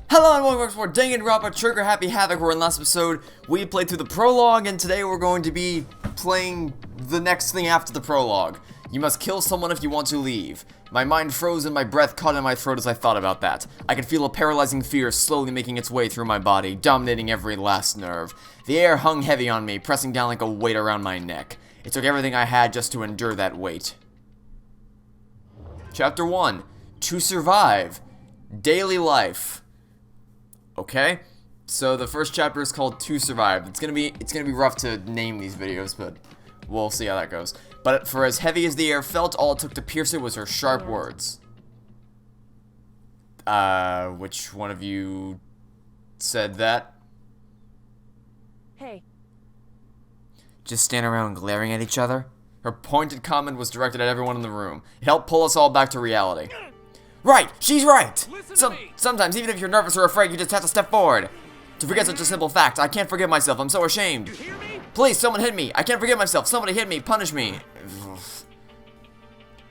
Hello and welcome back to Danganronpa Trigger Happy Havoc, where in the last episode we played through the prologue, and today we're going to be playing the next thing after the prologue. You must kill someone if you want to leave. My mind froze and my breath caught in my throat as I thought about that. I could feel a paralyzing fear slowly making its way through my body, dominating every last nerve. The air hung heavy on me, pressing down like a weight around my neck. It took everything I had just to endure that weight. Chapter 1. To Survive. Daily Life. Okay, so the first chapter is called To Survive. It's gonna be rough to name these videos, but we'll see how that goes. But for as heavy as the air felt, all it took to pierce it was her sharp words. Which one of you said that? Hey. Just stand around glaring at each other? Her pointed comment was directed at everyone in the room. It helped pull us all back to reality. Right! She's right! Sometimes, even if you're nervous or afraid, you just have to step forward. To forget such a simple fact, I can't forgive myself, I'm so ashamed. Please, someone hit me! I can't forgive myself, somebody hit me, punish me!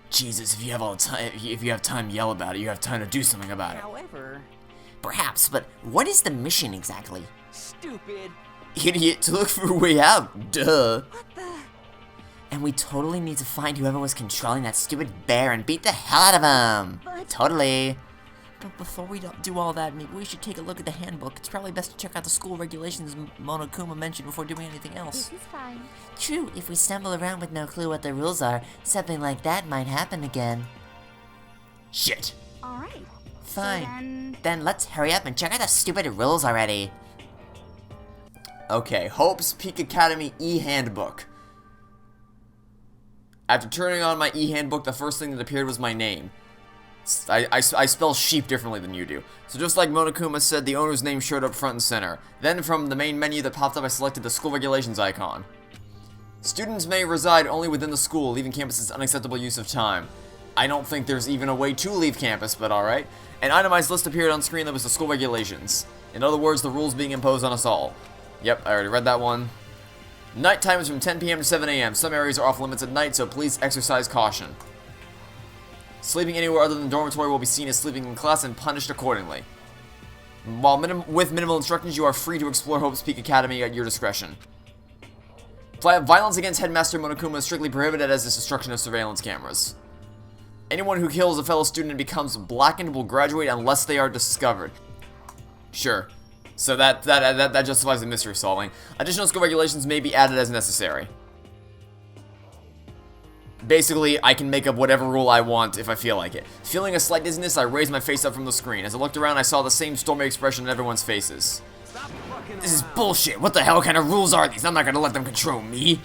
Jesus, if you have time to yell about it, you have time to do something about it. However... Perhaps, but what is the mission exactly? Stupid. Idiot, to look for a way out, duh. What the... And we totally need to find whoever was controlling that stupid bear and beat the hell out of him. But... Totally. But before we do all that, maybe we should take a look at the handbook. It's probably best to check out the school regulations Monokuma mentioned before doing anything else. This is fine. True, if we stumble around with no clue what the rules are, something like that might happen again. Shit. Alright. Fine. Then let's hurry up and check out the stupid rules already. Okay, Hope's Peak Academy e-handbook. After turning on my e-handbook, the first thing that appeared was my name. I spell sheep differently than you do. So just like Monokuma said, the owner's name showed up front and center. Then from the main menu that popped up, I selected the school regulations icon. Students may reside only within the school, leaving campus is unacceptable use of time. I don't think there's even a way to leave campus, but alright. An itemized list appeared on screen that was the school regulations. In other words, the rules being imposed on us all. Yep, I already read that one. Nighttime is from 10 p.m. to 7 a.m. Some areas are off limits at night, so please exercise caution. Sleeping anywhere other than dormitory will be seen as sleeping in class and punished accordingly. While with minimal instructions, you are free to explore Hope's Peak Academy at your discretion. Violence against Headmaster Monokuma is strictly prohibited as is destruction of surveillance cameras. Anyone who kills a fellow student and becomes blackened will graduate unless they are discovered. Sure. So that justifies the mystery solving. Additional school regulations may be added as necessary. Basically, I can make up whatever rule I want if I feel like it. Feeling a slight dizziness, I raised my face up from the screen. As I looked around, I saw the same stormy expression on everyone's faces. This is bullshit. What the hell kind of rules are these? I'm not gonna let them control me.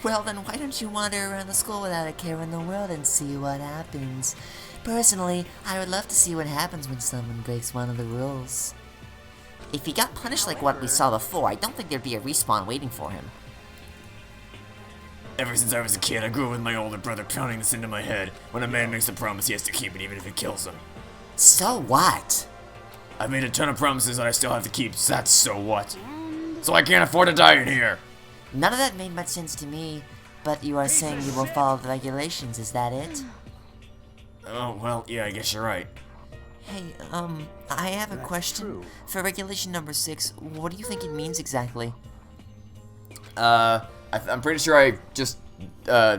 Well, then why don't you wander around the school without a care in the world and see what happens? Personally, I would love to see what happens when someone breaks one of the rules. If he got punished like what we saw before, I don't think there'd be a respawn waiting for him. Ever since I was a kid, I grew up with my older brother pounding this into my head. When a man makes a promise, he has to keep it even if it kills him. So what? I've made a ton of promises that I still have to keep, so that's so what? So I can't afford to die in here. None of that made much sense to me, but you are saying you will follow the regulations, is that it? Oh, well, yeah, I guess you're right. Hey, I have a question. For regulation number 6, what do you think it means exactly? I'm pretty sure I just,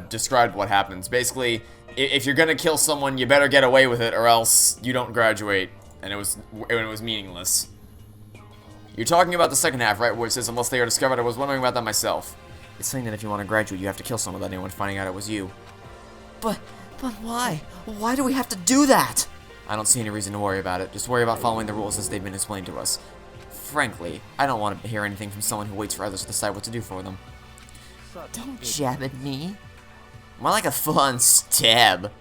described what happens. Basically, if you're gonna kill someone, you better get away with it, or else you don't graduate, and it was meaningless. You're talking about the second half, right, where it says, unless they are discovered. I was wondering about that myself. It's saying that if you want to graduate, you have to kill someone without anyone finding out it was you. But why? Why do we have to do that? I don't see any reason to worry about it. Just worry about following the rules as they've been explained to us. Frankly, I don't want to hear anything from someone who waits for others to decide what to do for them. Don't jab at me. More like a full-on stab.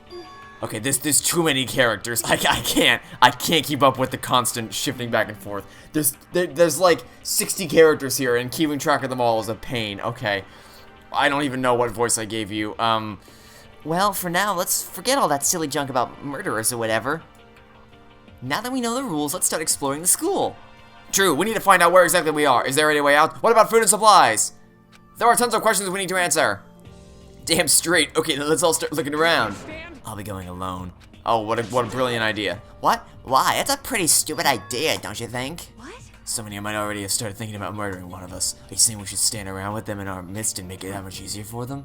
Okay, there's too many characters. I can't keep up with the constant shifting back and forth. There's like 60 characters here, and keeping track of them all is a pain. Okay, I don't even know what voice I gave you. Well, for now, let's forget all that silly junk about murderers or whatever. Now that we know the rules, let's start exploring the school. True, we need to find out where exactly we are. Is there any way out? What about food and supplies? There are tons of questions we need to answer. Damn straight. Okay, then let's all start looking around. I'll be going alone. Oh, what a brilliant idea. What? Why? That's a pretty stupid idea, don't you think? What? So many of mine already have started thinking about murdering one of us. Are you saying we should stand around with them in our midst and make it that much easier for them?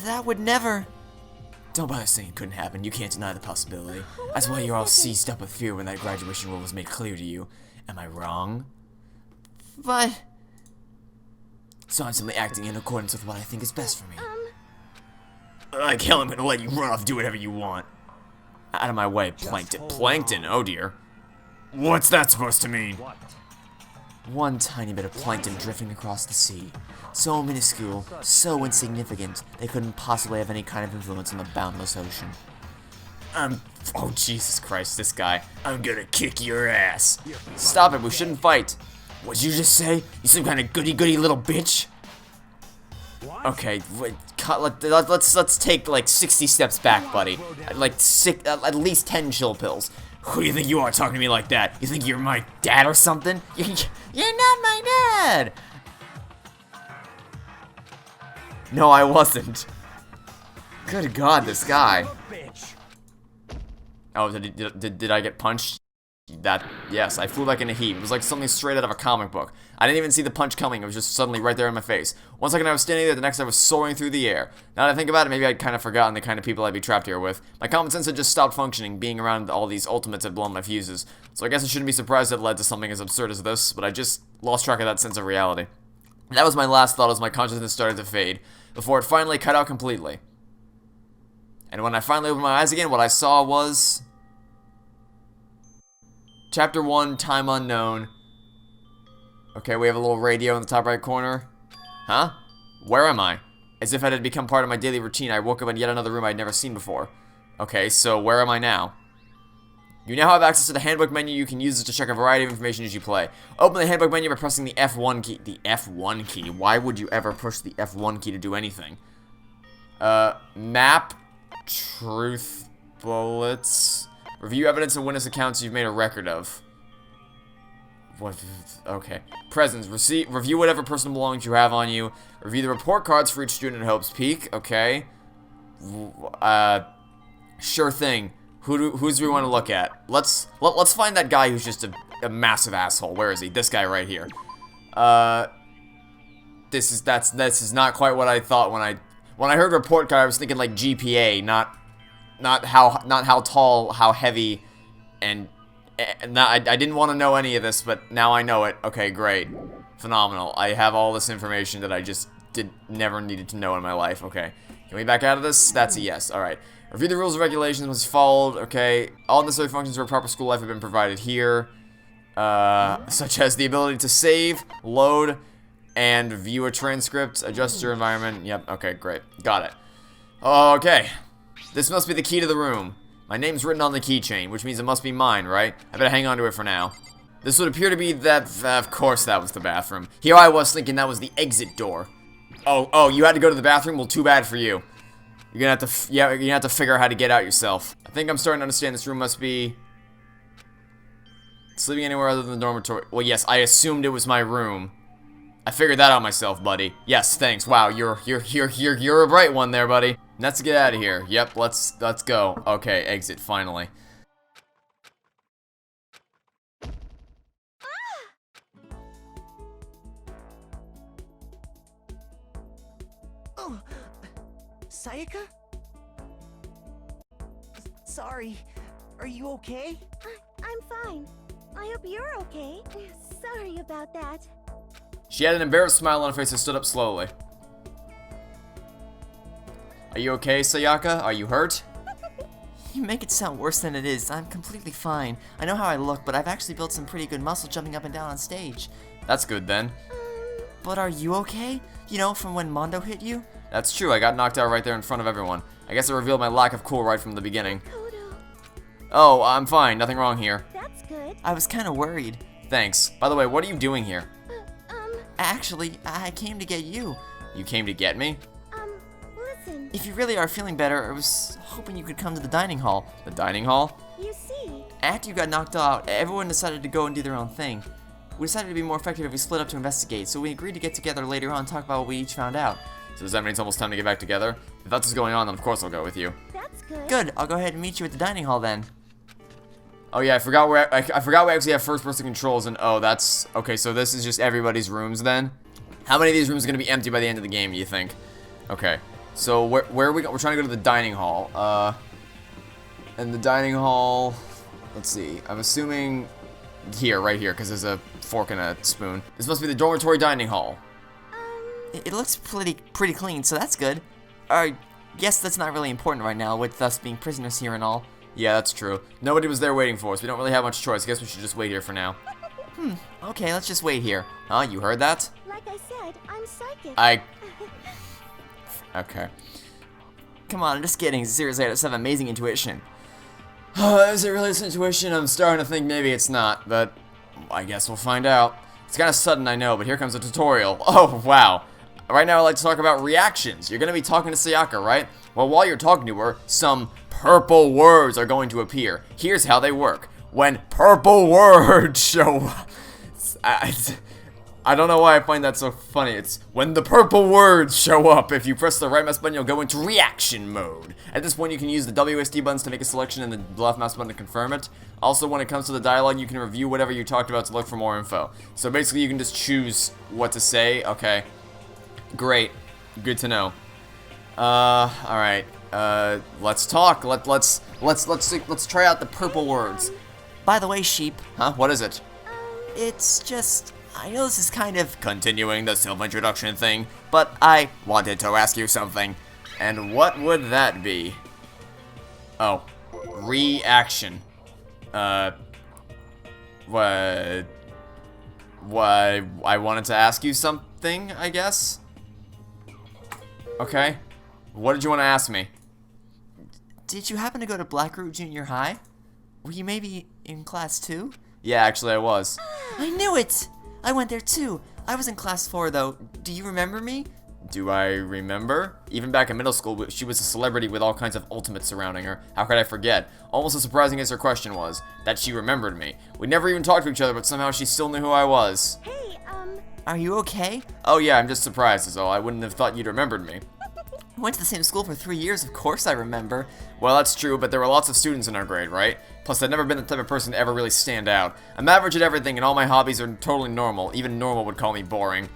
That would never... Don't bother saying it couldn't happen. You can't deny the possibility. That's why you're all seized up with fear when that graduation rule was made clear to you. Am I wrong? But... So I'm simply acting in accordance with what I think is best for me. Like hell, I'm gonna let you run off, do whatever you want. Out of my way, Plankton. Plankton? Oh dear. What's that supposed to mean? One tiny bit of plankton drifting across the sea. So minuscule, so insignificant, they couldn't possibly have any kind of influence on the boundless ocean. Oh Jesus Christ, this guy. I'm gonna kick your ass. Stop it, we shouldn't fight. What'd you just say? You some kind of goody-goody little bitch? Okay, let's take like 60 steps back, buddy. Like at least 10 chill pills. Who do you think you are talking to me like that? You think you're my dad or something? You're not my dad! No, I wasn't. Good God, this guy. Oh, did I get punched? Yes, I flew like in a heap. It was like something straight out of a comic book. I didn't even see the punch coming. It was just suddenly right there in my face. One second I was standing there, the next I was soaring through the air. Now that I think about it, maybe I'd kind of forgotten the kind of people I'd be trapped here with. My common sense had just stopped functioning. Being around all these ultimates had blown my fuses. So I guess I shouldn't be surprised it led to something as absurd as this, but I just lost track of that sense of reality. That was my last thought as my consciousness started to fade, before it finally cut out completely. And when I finally opened my eyes again, what I saw was... Chapter 1, Time Unknown. Okay, we have a little radio in the top right corner. Huh? Where am I? As if it had become part of my daily routine, I woke up in yet another room I'd never seen before. Okay, so where am I now? You now have access to the Handbook Menu. You can use it to check a variety of information as you play. Open the Handbook Menu by pressing the F1 key. The F1 key? Why would you ever push the F1 key to do anything? Map. Truth bullets. Review evidence and witness accounts you've made a record of. What? Okay. Presents. Review whatever personal belongings you have on you. Review the report cards for each student at Hope's Peak. Okay. Sure thing. Who's we want to look at? Let's find that guy who's just a massive asshole. Where is he? This guy right here. This is not quite what I thought when I heard report card. I was thinking like GPA, not how tall, how heavy, and I didn't want to know any of this, but now I know it. Okay, great, phenomenal. I have all this information that I just never needed to know in my life. Okay, can we back out of this? That's a yes. All right. Review the rules and regulations was followed. Okay, all necessary functions for a proper school life have been provided here, such as the ability to save, load, and view a transcript. Adjust your environment. Yep. Okay, great. Got it. Okay. This must be the key to the room. My name's written on the keychain, which means it must be mine, right? I better hang on to it for now. This would appear to be that... of course that was the bathroom. Here I was thinking that was the exit door. Oh, you had to go to the bathroom? Well, too bad for you. You're gonna have to... you're gonna have to figure out how to get out yourself. I think I'm starting to understand this room must be... sleeping anywhere other than the dormitory. Well, yes, I assumed it was my room. I figured that out myself, buddy. Yes, thanks. Wow, you're a bright one there, buddy. Let's get out of here. Yep, let's go. Okay, exit finally. Oh, Sayaka? Sorry. Are you okay? I'm fine. I hope you're okay. Sorry about that. She had an embarrassed smile on her face and stood up slowly. Are you okay, Sayaka? Are you hurt? You make it sound worse than it is. I'm completely fine. I know how I look, but I've actually built some pretty good muscle jumping up and down on stage. That's good then. But are you okay? You know, from when Mondo hit you? That's true, I got knocked out right there in front of everyone. I guess it revealed my lack of cool right from the beginning. Kodo. Oh, I'm fine, nothing wrong here. That's good. I was kind of worried. Thanks. By the way, what are you doing here? Actually, I came to get you. You came to get me? Listen. If you really are feeling better, I was hoping you could come to the dining hall. The dining hall? You see. After you got knocked out, everyone decided to go and do their own thing. We decided to be more effective if we split up to investigate, so we agreed to get together later on and talk about what we each found out. So does that mean it's almost time to get back together? If that's what's going on, then of course I'll go with you. That's good. Good, I'll go ahead and meet you at the dining hall then. Oh yeah, I forgot we actually have first-person controls, and oh, that's... Okay, so this is just everybody's rooms then? How many of these rooms are going to be empty by the end of the game, do you think? Okay, so where are we we're trying to go to the dining hall. And the dining hall... Let's see, I'm assuming... Here, right here, because there's a fork and a spoon. This must be the dormitory dining hall. It looks pretty clean, so that's good. Guess that's not really important right now, with us being prisoners here and all. Yeah, that's true. Nobody was there waiting for us. We don't really have much choice. I guess we should just wait here for now. Okay, let's just wait here. Huh, you heard that? Like I said, I'm psychic. Okay. Come on, I'm just kidding. Seriously, I just have amazing intuition. Is it really this intuition? I'm starting to think maybe it's not, but I guess we'll find out. It's kind of sudden, I know, but here comes a tutorial. Oh, wow. Right now I'd like to talk about reactions. You're going to be talking to Sayaka, right? Well, while you're talking to her, some purple words are going to appear. Here's how they work. When purple words show up... I don't know why I find that so funny. It's when the purple words show up. If you press the right mouse button, you'll go into reaction mode. At this point, you can use the WSD buttons to make a selection and the left mouse button to confirm it. Also, when it comes to the dialogue, you can review whatever you talked about to look for more info. So basically, you can just choose what to say. Okay. Great. Good to know. Alright. Let's talk. Let's try out the purple words. By the way, Sheep, Huh? What is it? it's just... I know this is kind of... Continuing the self-introduction thing, but I wanted to ask you something. And what would that be? Oh. Reaction. What... I wanted to ask you something, I guess? Okay. What did you want to ask me? Did you happen to go to Blackroot Junior High? Were you maybe in class 2? Yeah, actually I was. I knew it! I went there too. I was in class 4 though. Do you remember me? Do I remember? Even back in middle school, she was a celebrity with all kinds of ultimates surrounding her. How could I forget? Almost as surprising as her question was, that she remembered me. We never even talked to each other, but somehow she still knew who I was. Hey, Are you okay? Oh yeah, I'm just surprised is all. I wouldn't have thought you'd remembered me. I went to the same school for 3 years, of course I remember. Well, that's true, but there were lots of students in our grade, right? Plus, I'd never been the type of person to ever really stand out. I'm average at everything, and all my hobbies are totally normal. Even normal would call me boring.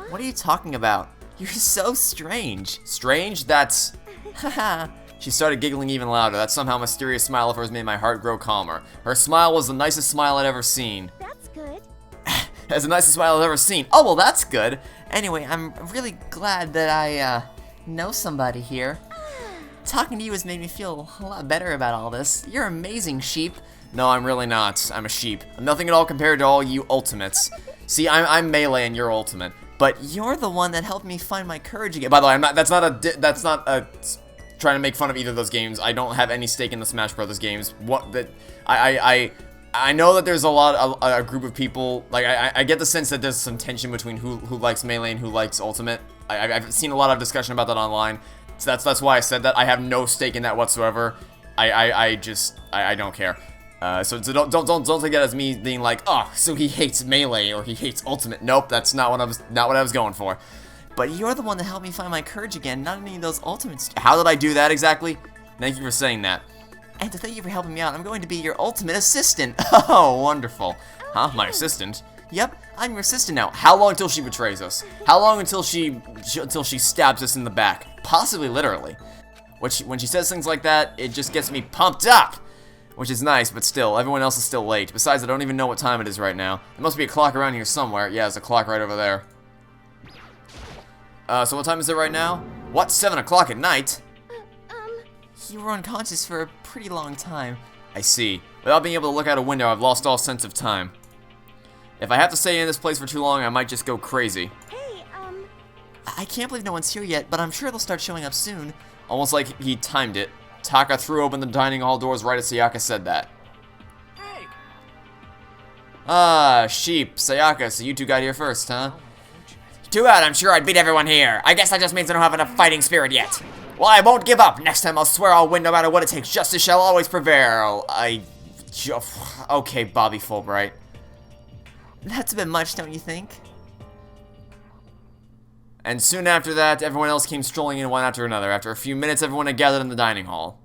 What are you talking about? You're so strange. Strange? That's... Haha. She started giggling even louder. That somehow mysterious smile of hers made my heart grow calmer. Her smile was the nicest smile I'd ever seen. that's good. That's the nicest smile I've ever seen. Oh, well, that's good. Anyway, I'm really glad that I, know somebody here. Talking to you has made me feel a lot better about all this. You're amazing, Sheep. No, I'm really not. I'm a sheep. I'm nothing at all compared to all you ultimates. See, I'm melee and you're ultimate. But You're the one that helped me find my courage again. by the way, I'm not. That's not a trying to make fun of either of those games. I don't have any stake in the Smash Brothers games. What that I know that there's a group of people. Like I get the sense that there's some tension between who likes melee and who likes ultimate. I've seen a lot of discussion about that online. So that's why I said that. I have no stake in that whatsoever. I don't care. So don't take that as me being like, oh, so he hates melee or he hates ultimate. Nope, that's not what I was going for. But you're the one that helped me find my courage again, not any of those ultimates. How did I do that exactly? Thank you for saying that. And to thank you for helping me out, I'm going to be your ultimate assistant. Oh, wonderful. Huh? My assistant? Yep, I'm your assistant now. How long until she betrays us? How long until she stabs us in the back? Possibly literally. When she says things like that, it just gets me pumped up. Which is nice, but still, everyone else is still late. Besides, I don't even know what time it is right now. There must be a clock around here somewhere. Yeah, there's a clock right over there. So what time is it right now? What, 7 o'clock at night? You were unconscious for a pretty long time. I see. Without being able to look out a window, I've lost all sense of time. If I have to stay in this place for too long, I might just go crazy. Hey, I can't believe no one's here yet, but I'm sure they'll start showing up soon. Almost like he timed it. Taka threw open the dining hall doors right as Sayaka said that. Hey! Ah, sheep. Sayaka, so you two got here first, huh? Too bad, I'm sure I'd beat everyone here. I guess that just means I don't have enough fighting spirit yet. Well, I won't give up. Next time I'll swear I'll win no matter what it takes. Justice shall always prevail. Okay, Bobby Fulbright. That's a bit much, don't you think? And soon after that, everyone else came strolling in one after another. After a few minutes, everyone had gathered in the dining hall.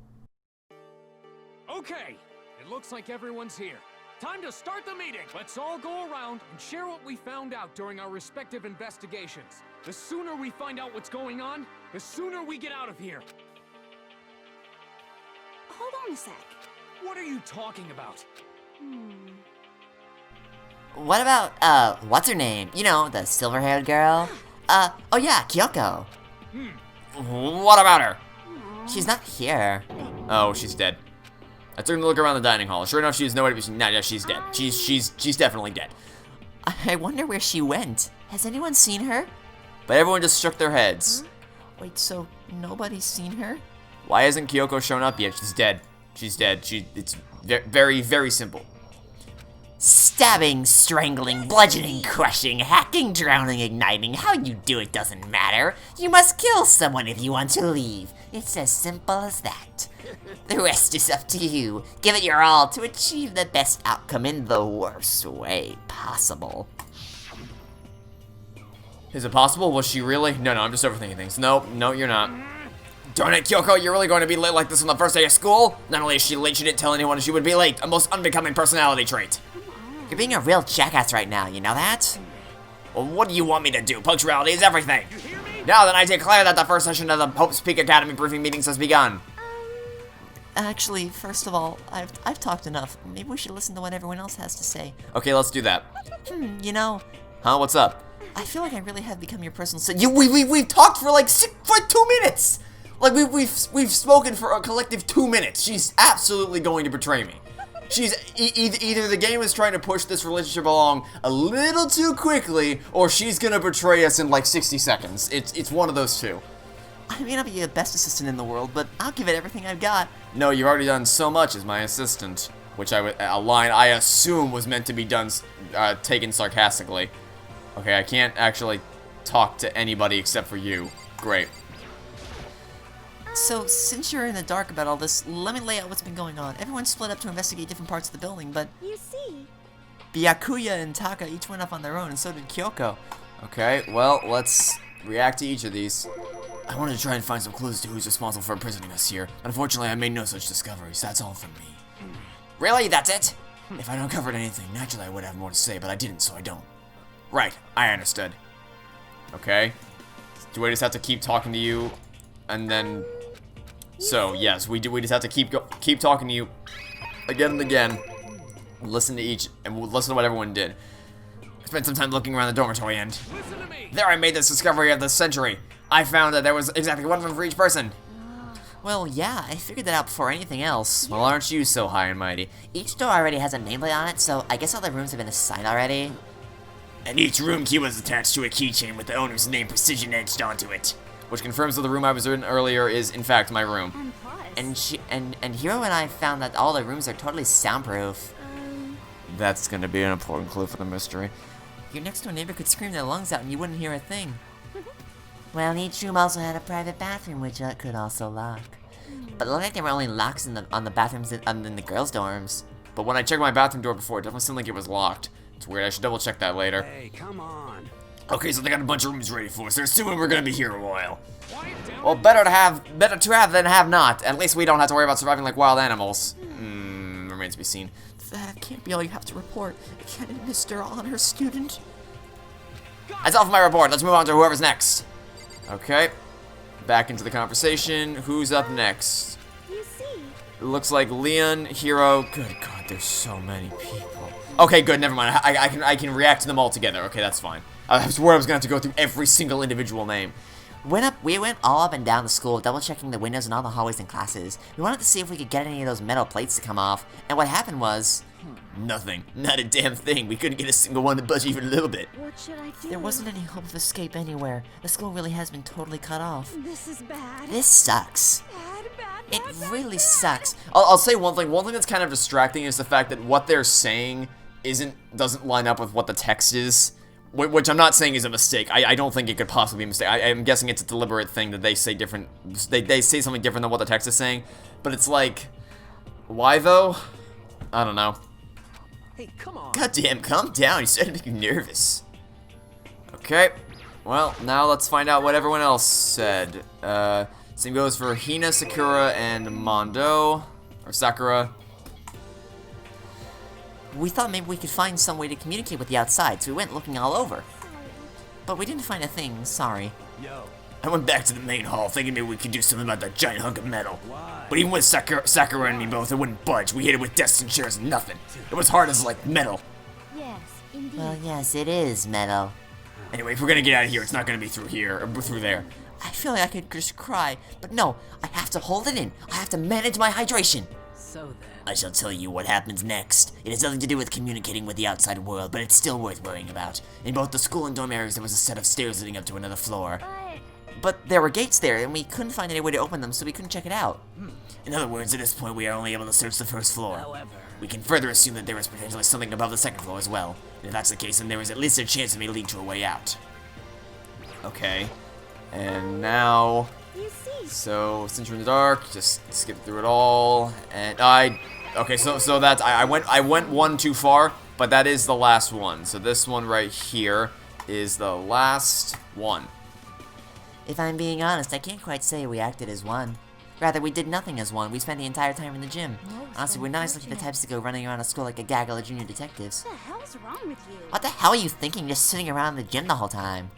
Okay, it looks like everyone's here. Time to start the meeting. Let's all go around and share what we found out during our respective investigations. The sooner we find out what's going on, the sooner we get out of here. Hold on a sec. What are you talking about? What about, what's her name? You know, the silver-haired girl? Oh yeah, Kyoko. What about her? She's not here. Oh, she's dead. I took a look around the dining hall. Sure enough, she's nowhere to be seen. Nah, yeah, she's dead. She's definitely dead. I wonder where she went. Has anyone seen her? But everyone just shook their heads. Wait, so nobody's seen her? Why hasn't Kyoko shown up yet? She's dead. She's dead. It's very, very simple. Stabbing, strangling, bludgeoning, crushing, hacking, drowning, igniting. How you do it doesn't matter. You must kill someone if you want to leave. It's as simple as that. The rest is up to you. Give it your all to achieve the best outcome in the worst way possible. Is it possible? Was she really? No, I'm just overthinking things. No, you're not. Darn it, Kyoko, you're really going to be late like this on the first day of school? Not only is she late, she didn't tell anyone she would be late. A most unbecoming personality trait. You're being a real jackass right now, you know that? Well, what do you want me to do? Punctuality is everything. Now then, I declare that the first session of the Hope's Peak Academy briefing meetings has begun. Actually, first of all, I've talked enough. Maybe we should listen to what everyone else has to say. Okay, let's do that. You know, Huh? What's up? I feel like I really have become your personal We've talked for like 2 minutes. Like we've spoken for a collective 2 minutes. She's absolutely going to betray me. She's either the game is trying to push this relationship along a little too quickly, or she's gonna betray us in like 60 seconds. It's one of those two. I may not be the best assistant in the world, but I'll give it everything I've got. No, you've already done so much as my assistant, which a line I assume was meant to be done taken sarcastically. Okay, I can't actually talk to anybody except for you. Great. So, since you're in the dark about all this, let me lay out what's been going on. Everyone split up to investigate different parts of the building, but You see, Byakuya and Taka each went off on their own, and so did Kyoko. Okay, well, let's react to each of these. I wanted to try and find some clues to who's responsible for imprisoning us here. Unfortunately, I made no such discoveries. That's all from me. Really? That's it? If I'd uncovered anything, naturally I would have more to say, but I didn't, so I don't. Right, I understood. Okay. Do we just have to keep talking to you, and then... So, yes, we just have to keep talking to you again and again. Listen to each, and we'll listen to what everyone did. I spent some time looking around the dormitory, and Listen to me. there I made this discovery of the century. I found that there was exactly one of them for each person. Well, yeah, I figured that out before anything else. Well, aren't you so high and mighty? Each door already has a nameplate on it, so I guess all the rooms have been assigned already. And each room key was attached to a keychain with the owner's name precision etched onto it. Which confirms that the room I was in earlier is, in fact, my room. and plus, And Hiro and I found that all the rooms are totally soundproof. That's gonna be an important clue for the mystery. Your next door neighbor could scream their lungs out and you wouldn't hear a thing. Well, each room also had a private bathroom, which could also lock. But it looked like there were only locks on the bathrooms in the girls' dorms. But when I checked my bathroom door before, it definitely seemed like it was locked. It's weird, I should double check that later. Hey, come on. Okay, so they got a bunch of rooms ready for us. They're assuming we're gonna be here a while. Quiet down. Well, better to have than have not. At least we don't have to worry about surviving like wild animals. Remains to be seen. That can't be all you have to report. Can it, Mr. Honor Student? That's all for my report. Let's move on to whoever's next. Okay. Back into the conversation. Who's up next? you see, It looks like Leon, Hiro. Good God, there's so many people. Okay, good. Never mind. I can react to them all together. Okay, that's fine. I was worried I was gonna have to go through every single individual name. We went all up and down the school, double checking the windows in all the hallways and classes. We wanted to see if we could get any of those metal plates to come off, and what happened was... Nothing. Not a damn thing. We couldn't get a single one to budge even a little bit. what should I do? There wasn't any hope of escape anywhere. The school really has been totally cut off. This is bad. This sucks. Bad, It bad, really bad. sucks. I'll say one thing. One thing that's kind of distracting is the fact that what they're saying doesn't line up with what the text is. Which I'm not saying is a mistake. I don't think it could possibly be a mistake. I'm guessing it's a deliberate thing that they say different. They say something different than what the text is saying. But it's like, why though? I don't know. Hey, come on. Goddamn, calm down. You're starting to make me nervous. Okay. well, now let's find out what everyone else said. Same goes for Hina, Sakura, and Mondo. Or Sakura. We thought maybe we could find some way to communicate with the outside, so we went looking all over. But we didn't find a thing, sorry. I went back to the main hall thinking maybe we could do something about that giant hunk of metal. But even with Sakura and me both, it wouldn't budge. We hit it with desks and chairs and nothing. It was hard as like metal. Yes, indeed. Well, yes, it is metal. Anyway, if we're gonna get out of here, it's not gonna be through here, or through there. I feel like I could just cry, but no, I have to hold it in. I have to manage my hydration. So then. I shall tell you what happens next. It has nothing to do with communicating with the outside world, but it's still worth worrying about. In both the school and dorm areas, there was a set of stairs leading up to another floor. But there were gates there, and we couldn't find any way to open them, so we couldn't check it out. In other words, at this point, we are only able to search the first floor. We can further assume that there is potentially something above the second floor as well. And if that's the case, then there is at least a chance it may lead to a way out. Okay. And now... You see. So, since you're in the dark, just skip through it all. And okay, so that's... I went one too far, but that is the last one. So this one right here is the last one. If I'm being honest, I can't quite say we acted as one. Rather, we did nothing as one. We spent the entire time in the gym. Honestly, we're not exactly the types to go running around a school like a gaggle of junior detectives. What the hell's wrong with you? What the hell are you thinking just sitting around the gym the whole time?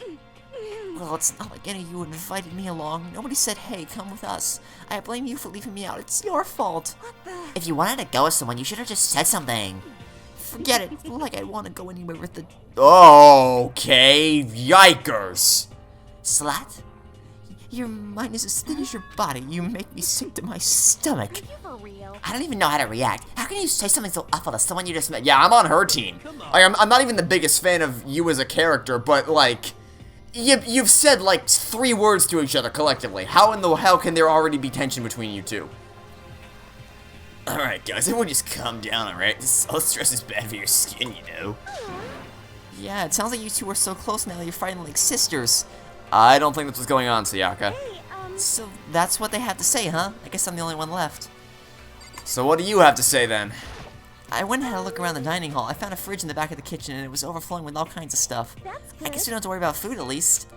Well, it's not like any of you invited me along. Nobody said, hey, come with us. I blame you for leaving me out. It's your fault. If you wanted to go with someone, you should have just said something. Forget it. It's not like I want to go anywhere with the... Okay, yikers. Slut? Your mind is as thin as your body. You make me sick to my stomach. Are you for real? I don't even know how to react. How can you say something so awful to someone you just met? Yeah, I'm on her team. Like, I'm not even the biggest fan of you as a character, but like, you've said like 3 words to each other collectively. How in the hell can there already be tension between you two? Alright, guys, everyone just calm down, alright? All stress is bad for your skin, you know? Yeah, it sounds like you two are so close now you're fighting like sisters. I don't think that's what's going on, Sayaka. Hey, So that's what they have to say, huh? I guess I'm the only one left. So what do you have to say then? I went and had a look around the dining hall. I found a fridge in the back of the kitchen and it was overflowing with all kinds of stuff. that's good. I guess we don't have to worry about food at least.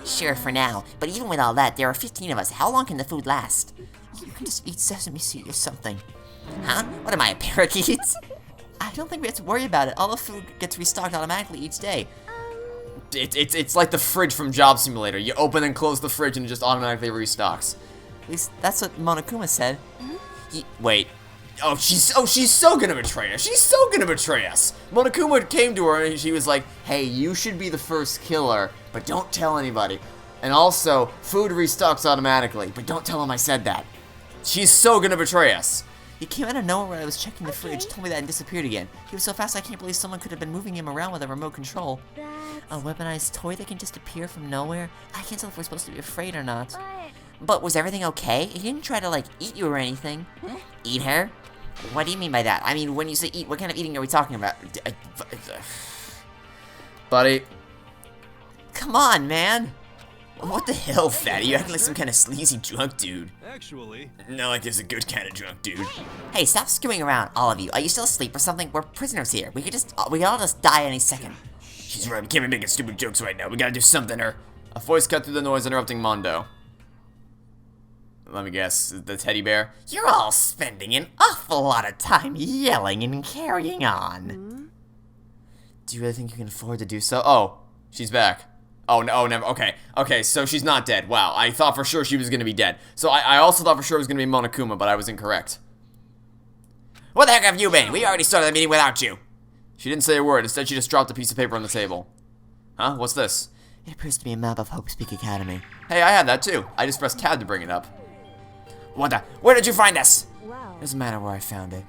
Sure, for now. But even with all that, there are 15 of us. How long can the food last? You can just eat sesame seed or something. Huh? What am I, a parakeet? I don't think we have to worry about it. All the food gets restocked automatically each day. It's like the fridge from Job Simulator. You open and close the fridge and it just automatically restocks. At least that's what Monokuma said. Wait. Oh, she's so gonna betray us. She's so gonna betray us. Monokuma came to her and she was like, hey, you should be the first killer, but don't tell anybody. And also, food restocks automatically, but don't tell him I said that. She's so gonna betray us. He came out of nowhere when I was checking the fridge, told me that and disappeared again. He was so fast I can't believe someone could have been moving him around with a remote control. A weaponized toy that can just appear from nowhere? I can't tell if we're supposed to be afraid or not. But was everything okay? He didn't try to, like, eat you or anything. Eat her? What do you mean by that? I mean, when you say eat, what kind of eating are we talking about? Buddy. Come on, man! What the hell, fatty? You acting like some kind of sleazy drunk dude. Actually, Not like there's a good kind of drunk dude. Hey, stop screwing around, all of you. Are you still asleep or something? We're prisoners here. We could all just die any second. She's right, we can't be making stupid jokes right now. We gotta do something, or... A voice cut through the noise, interrupting Mondo. Let me guess, the teddy bear? You're all spending an awful lot of time yelling and carrying on. Do you really think you can afford to do so? Oh, she's back. Oh, no, never. Okay, so she's not dead. Wow, I thought for sure she was gonna be dead. So I also thought for sure it was gonna be Monokuma, but I was incorrect. Where the heck have you been? We already started the meeting without you. She didn't say a word. Instead, she just dropped a piece of paper on the table. Huh? What's this? It appears to be a map of Hope's Peak Academy. Hey, I had that too. I just pressed tab to bring it up. What the? Where did you find this? Wow. Doesn't matter where I found it.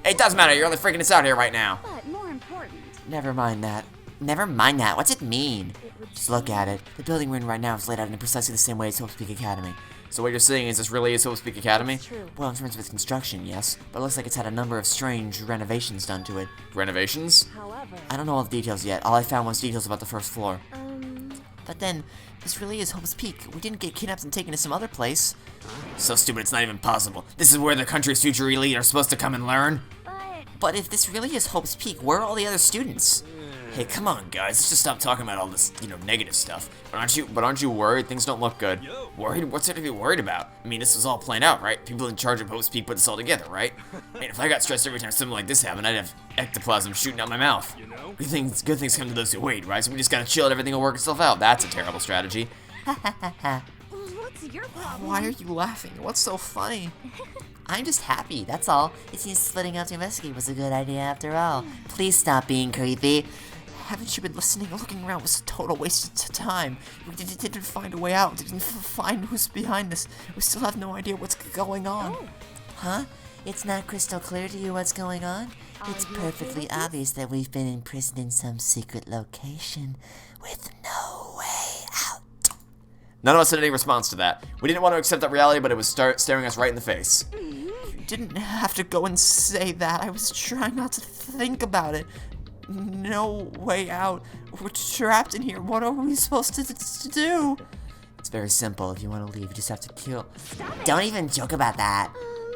It does matter, you're only freaking us out here right now. But more important, Never mind that. Never mind that. What's it mean? Just look at it. The building we're in right now is laid out in precisely the same way as Hope's Peak Academy. So what you're saying is this really is Hope's Peak Academy? true. Well, in terms of its construction, yes. But it looks like it's had a number of strange renovations done to it. Renovations? However, I don't know all the details yet. All I found was details about the first floor. But then, this really is Hope's Peak. We didn't get kidnapped and taken to some other place. So stupid it's not even possible. This is where the country's future elite are supposed to come and learn? But if this really is Hope's Peak, where are all the other students? Hey, come on, guys. Let's just stop talking about all this, negative stuff. But aren't you worried? Things don't look good. Worried? What's there to be worried about? I mean, this was all planned out, right? People in charge of Post Peak put this all together, right? Man, if I got stressed every time something like this happened, I'd have ectoplasm shooting out my mouth. Good things come to those who wait, right? So we just gotta chill and everything will work itself out. That's a terrible strategy. What's your problem? Why are you laughing? What's so funny? I'm just happy, that's all. It seems splitting out to investigate was a good idea after all. Please stop being creepy. Haven't you been listening? Looking around was a total waste of time. We didn't find a way out. Didn't find who's behind this. We still have no idea what's going on. Oh. Huh? It's not crystal clear to you what's going on? It's Are you okay perfectly with this? obvious that we've been imprisoned in some secret location with no way out. None of us had any response to that. We didn't want to accept that reality, but it was staring us right in the face. You didn't have to go and say that. I was trying not to think about it. No way out. We're trapped in here. What are we supposed to do? It's very simple. If you want to leave, you just have to kill. Don't even joke about that.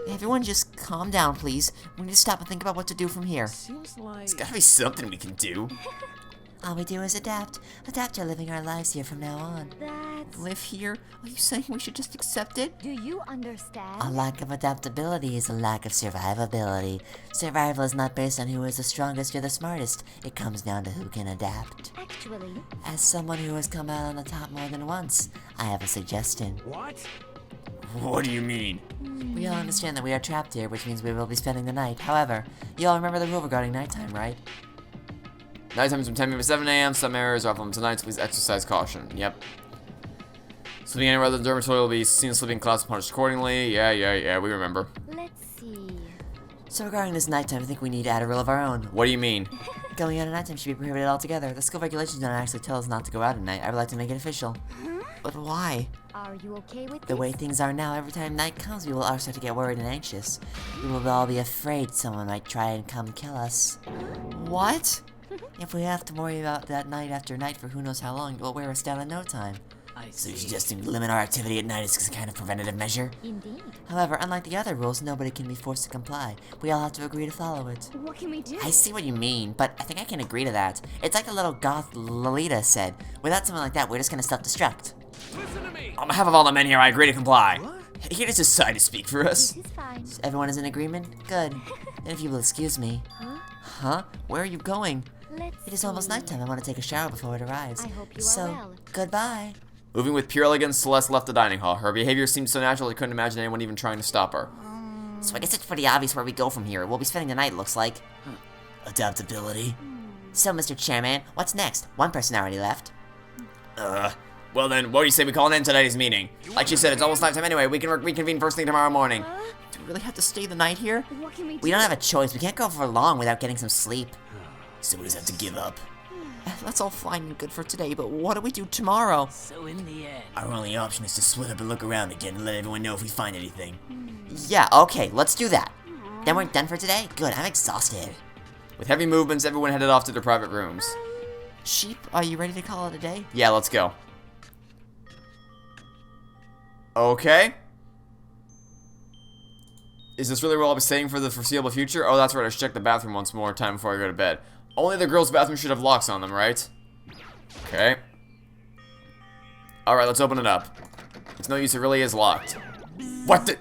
Everyone just calm down, please. We need to stop and think about what to do from here. Seems like... There's gotta be something we can do. All we do is adapt. Adapt to living our lives here from now on. That's... Live here? Are you saying we should just accept it? Do you understand? A lack of adaptability is a lack of survivability. Survival is not based on who is the strongest or the smartest. It comes down to who can adapt. Actually, As someone who has come out on the top more than once, I have a suggestion. What? What do you mean? We all understand that we are trapped here, which means we will be spending the night. However, you all remember the rule regarding nighttime, right? Nighttime is from 10 p.m. to 7 a.m. Some areas are off limits tonight, so please exercise caution. Yep. Sleeping anywhere other than the dormitory will be seen sleeping in class and punished accordingly. Yeah, we remember. let's see. So regarding this nighttime, I think we need to add a rule of our own. What do you mean? Going out at nighttime should be prohibited altogether. The school regulations don't actually tell us not to go out at night. I would like to make it official. But why? Are you okay with The this? way things are now, every time night comes, we will all start to get worried and anxious. We will all be afraid someone might try and come kill us. What? If we have to worry about that night after night for who knows how long, it will wear us down in no time. So you're suggesting limit our activity at night as a kind of preventative measure? Indeed. However, unlike the other rules, nobody can be forced to comply. We all have to agree to follow it. What can we do? I see what you mean, but I think I can agree to that. It's like the little goth Lolita said. Without something like that, we're just gonna self-destruct. Listen to me! On behalf of all the men here, I agree to comply. He just decided to speak for us. This is fine. Everyone is in agreement? Good. Then if you will excuse me. Huh? Where are you going? Let's It is almost see. nighttime. I want to take a shower before it arrives. I hope you are so, well. goodbye. Moving with pure elegance, Celeste left the dining hall. Her behavior seemed so natural I couldn't imagine anyone even trying to stop her. So I guess it's pretty obvious where we go from here. We'll be spending the night, looks like. Adaptability? So, Mr. Chairman, what's next? One person already left. Well then, what do you say we call an end to today's meeting? Like she said, it's almost nighttime anyway. We can reconvene first thing tomorrow morning. Do we really have to stay the night here? What can we do? We don't have a choice. We can't go for long without getting some sleep. So we just have to give up. That's all fine and good for today, but what do we do tomorrow? So in the end... Our only option is to split up and look around again and let everyone know if we find anything. Yeah, okay, let's do that. Then we're done for today? Good, I'm exhausted. With heavy movements, everyone headed off to their private rooms. Sheep, are you ready to call it a day? Yeah, let's go. Okay. Is this really where I'll be staying for the foreseeable future? Oh, that's right, I should check the bathroom once more time before I go to bed. Only the girls' bathroom should have locks on them, right? Okay. Alright, let's open it up. It's no use, it really is locked. What the?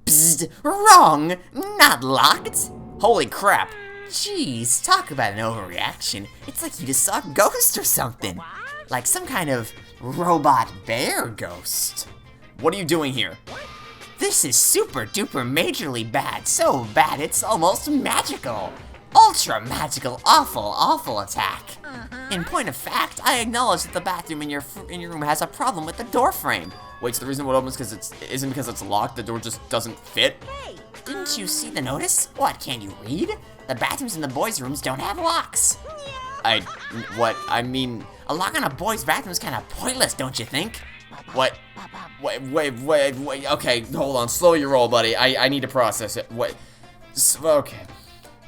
Psst, wrong! Not locked! Holy crap! Jeez, talk about an overreaction. It's like you just saw a ghost or something. Like some kind of robot bear ghost. What are you doing here? This is super duper majorly bad. So bad it's almost magical. Ultra magical, awful attack. In point of fact, I acknowledge that the bathroom in your room has a problem with the door frame. Wait, so the reason it opens isn't because it's locked, the door just doesn't fit? Didn't you see the notice? What, can't you read? The bathrooms in the boys' rooms don't have locks. I mean, A lock on a boy's bathroom is kind of pointless, don't you think? what? Wait, okay, hold on, slow your roll, buddy, I need to process it, okay.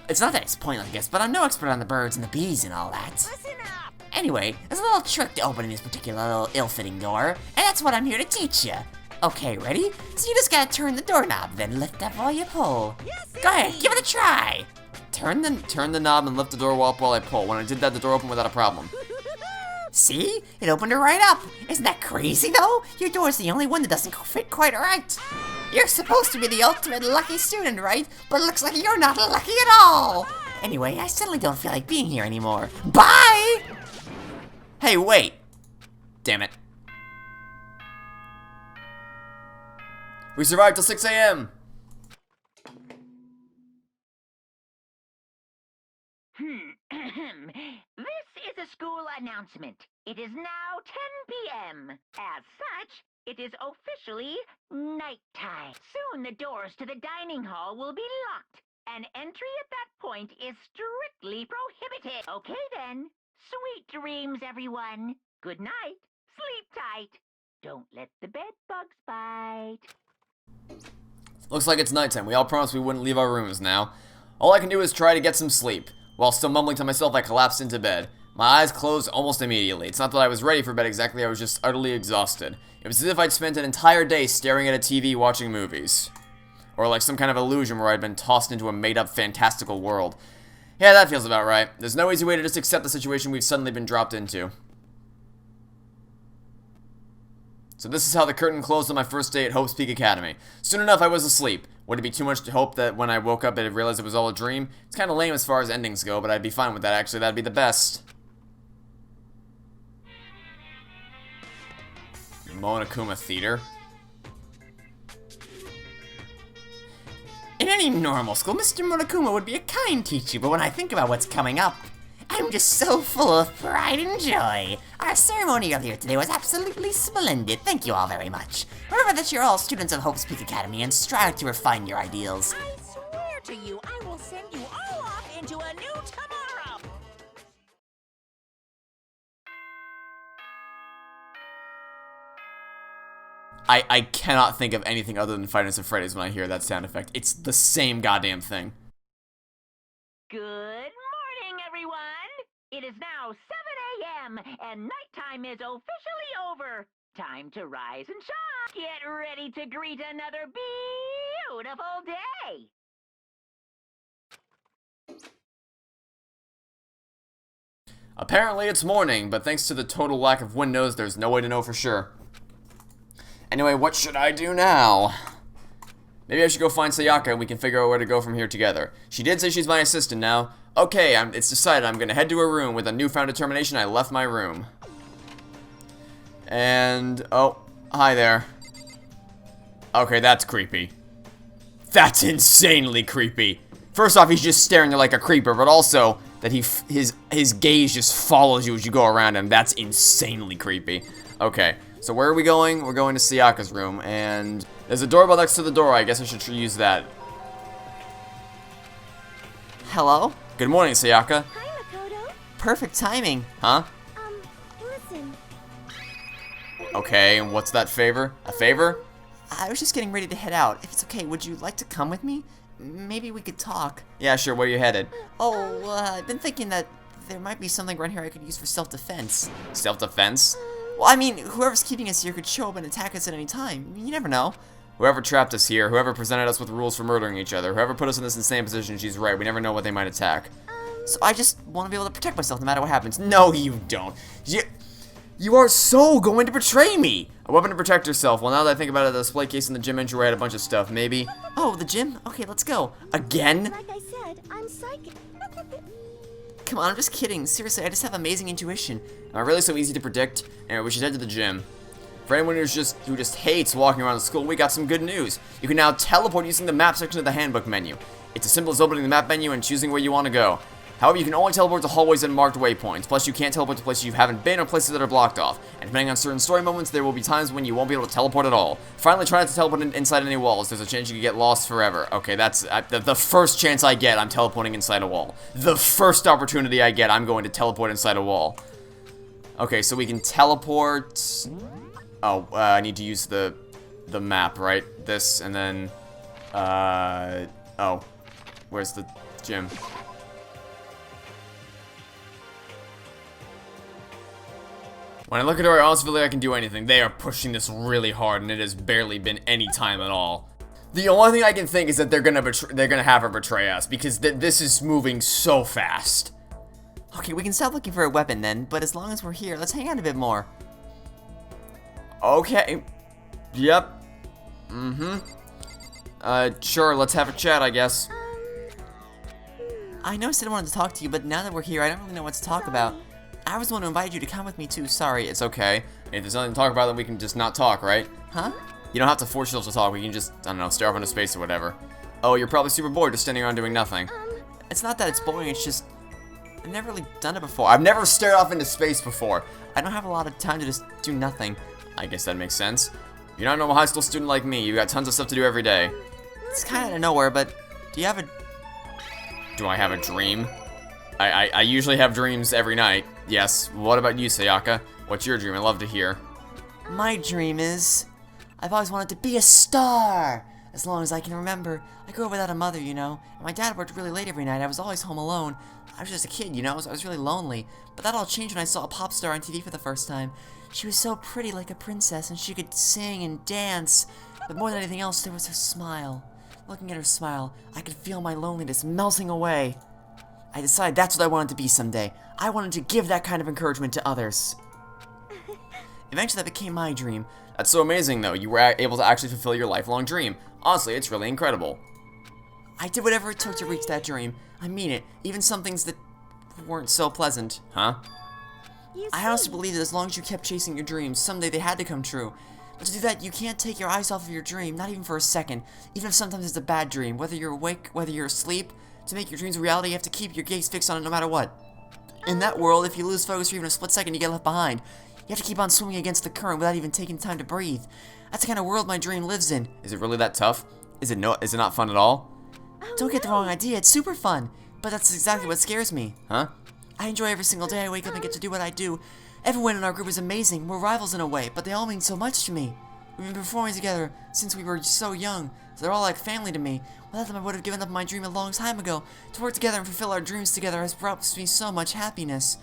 It's not that it's pointless, I guess, but I'm no expert on the birds and the bees and all that. Listen up. Anyway, there's a little trick to opening this particular little ill-fitting door, and that's what I'm here to teach you. Okay, ready? So you just gotta turn the doorknob, then lift up while you pull. Go ahead, give it a try. turn the knob and lift the door up while I pull. When I did that, the door opened without a problem. See? It opened her right up. Isn't that crazy, though? Your door's the only one that doesn't fit quite right. You're supposed to be the ultimate lucky student, right? But it looks like you're not lucky at all. Anyway, I suddenly don't feel like being here anymore. Bye! Hey, wait! Damn it. We survived till 6 a.m. This is a school announcement. It is now 10 p.m. As such, it is officially nighttime. Soon the doors to the dining hall will be locked, and entry at that point is strictly prohibited. Okay then. Sweet dreams, everyone. Good night. Sleep tight. Don't let the bed bugs bite. Looks like it's nighttime. We all promised we wouldn't leave our rooms now. All I can do is try to get some sleep. While still mumbling to myself, I collapsed into bed. My eyes closed almost immediately. It's not that I was ready for bed exactly, I was just utterly exhausted. It was as if I'd spent an entire day staring at a TV watching movies. Or like some kind of illusion where I'd been tossed into a made-up fantastical world. Yeah, that feels about right. There's no easy way to just accept the situation we've suddenly been dropped into. So this is how the curtain closed on my first day at Hope's Peak Academy. Soon enough, I was asleep. Would it be too much to hope that when I woke up, I'd realize it was all a dream? It's kind of lame as far as endings go, but I'd be fine with that, actually. That'd be the best. Monokuma Theater. In any normal school, Mr. Monokuma would be a kind teacher, but when I think about what's coming up, I'm just so full of pride and joy. Our ceremony earlier today was absolutely splendid. Thank you all very much. Remember that you're all students of Hope's Peak Academy and strive to refine your ideals. I swear to you, I will send you all off into a new tomorrow. I cannot think of anything other than Five Nights at Freddy's when I hear that sound effect. It's the same goddamn thing. Good morning, everyone. It is now 7 a.m. and nighttime is officially over. Time to rise and shine. Get ready to greet another beautiful day. Apparently it's morning, but thanks to the total lack of windows, there's no way to know for sure. Anyway, what should I do now? Maybe I should go find Sayaka and we can figure out where to go from here together. She did say she's my assistant now. Okay, it's decided. I'm gonna head to her room. With a newfound determination, I left my room. And, oh, hi there. Okay, that's creepy. That's insanely creepy. First off, he's just staring there like a creeper, but also that his gaze just follows you as you go around him. That's insanely creepy. Okay, so where are we going? We're going to Sayaka's room, and there's a doorbell next to the door. I guess I should use that. Hello? Good morning, Sayaka. Hi, Makoto. Perfect timing. Huh? Listen. Okay, and what's that favor? A favor? I was just getting ready to head out. If it's okay, would you like to come with me? Maybe we could talk. Yeah, sure. Where are you headed? Oh, I've been thinking that there might be something around here I could use for self-defense. Self-defense? Well, I mean, whoever's keeping us here could show up and attack us at any time. You never know. Whoever trapped us here, whoever presented us with rules for murdering each other, whoever put us in this insane position, she's right. We never know what they might attack. So I just want to be able to protect myself no matter what happens. No, you don't. You are so going to betray me! A weapon to protect yourself. Well, now that I think about it, the display case in the gym entryway had a bunch of stuff. Maybe. Oh, the gym? Okay, let's go. Again? Like I said, I'm psychic. Come on, I'm just kidding. Seriously, I just have amazing intuition. Am I really so easy to predict? Anyway, we should head to the gym. For anyone who just hates walking around the school, we got some good news. You can now teleport using the map section of the handbook menu. It's as simple as opening the map menu and choosing where you want to go. However, you can only teleport to hallways and marked waypoints. Plus, you can't teleport to places you haven't been or places that are blocked off. And depending on certain story moments, there will be times when you won't be able to teleport at all. Finally, try not to teleport inside any walls. There's a chance you could get lost forever. Okay, that's the first chance I get, I'm teleporting inside a wall. The first opportunity I get, I'm going to teleport inside a wall. Okay, so we can teleport. Oh, I need to use the map, right? This, and then, oh, where's the gym? When I look at her, I honestly feel like I can do anything. They are pushing this really hard, and it has barely been any time at all. The only thing I can think is that they're gonna have her betray us because this is moving so fast. Okay, we can stop looking for a weapon then, but as long as we're here, let's hang out a bit more. Okay. Yep. Sure, let's have a chat, I guess. I know I said I wanted to talk to you, but now that we're here, I don't really know what to talk about. I was the one who invited you to come with me too, sorry. It's okay. If there's nothing to talk about, then we can just not talk, right? Huh? You don't have to force yourself to talk, we can just, I don't know, stare off into space or whatever. Oh, you're probably super bored just standing around doing nothing. It's not that it's boring, it's just... I've never really done it before. I've never stared off into space before. I don't have a lot of time to just do nothing. I guess that makes sense. You're not a normal high school student like me, you got tons of stuff to do every day. It's kind of out of nowhere, but do you have a... Do I have a dream? I usually have dreams every night. Yes. What about you, Sayaka? What's your dream? I'd love to hear. My dream is... I've always wanted to be a star! As long as I can remember. I grew up without a mother, you know. And my dad worked really late every night. I was always home alone. I was just a kid, you know, so I was really lonely. But that all changed when I saw a pop star on TV for the first time. She was so pretty, like a princess, and she could sing and dance. But more than anything else, there was her smile. Looking at her smile, I could feel my loneliness melting away. I decided that's what I wanted to be someday. I wanted to give that kind of encouragement to others. Eventually, that became my dream. That's so amazing, though. You were able to actually fulfill your lifelong dream. Honestly, it's really incredible. I did whatever it took to reach that dream. I mean it. Even some things that weren't so pleasant. Huh? I honestly believe that as long as you kept chasing your dreams, someday they had to come true. But to do that, you can't take your eyes off of your dream, not even for a second. Even if sometimes it's a bad dream, whether you're awake, whether you're asleep. To make your dreams a reality, you have to keep your gaze fixed on it no matter what. In that world, if you lose focus for even a split second, you get left behind. You have to keep on swimming against the current without even taking time to breathe. That's the kind of world my dream lives in. Is it really that tough? Is it not fun at all? Don't get the wrong idea, it's super fun. But that's exactly what scares me. Huh? I enjoy every single day I wake up and get to do what I do. Everyone in our group is amazing. We're rivals in a way, but they all mean so much to me. We've been performing together since we were so young, so they're all like family to me. Without them, I would have given up my dream a long time ago. To work together and fulfill our dreams together has brought me so much happiness.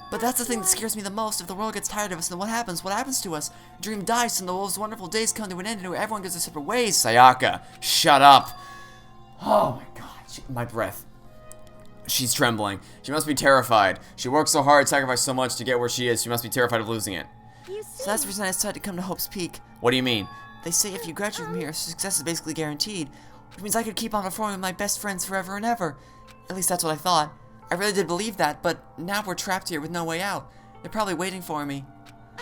But that's the thing that scares me the most. If the world gets tired of us, then what happens? What happens to us? A dream dies, and those wonderful days come to an end, and everyone goes their separate ways. Sayaka, shut up. Oh my god, my breath. She's trembling. She must be terrified. She worked so hard, sacrificed so much to get where she is. She must be terrified of losing it. So that's the reason I decided to come to Hope's Peak. What do you mean? They say if you graduate from here, success is basically guaranteed. Which means I could keep on performing with my best friends forever and ever. At least that's what I thought. I really did believe that, but now we're trapped here with no way out. They're probably waiting for me.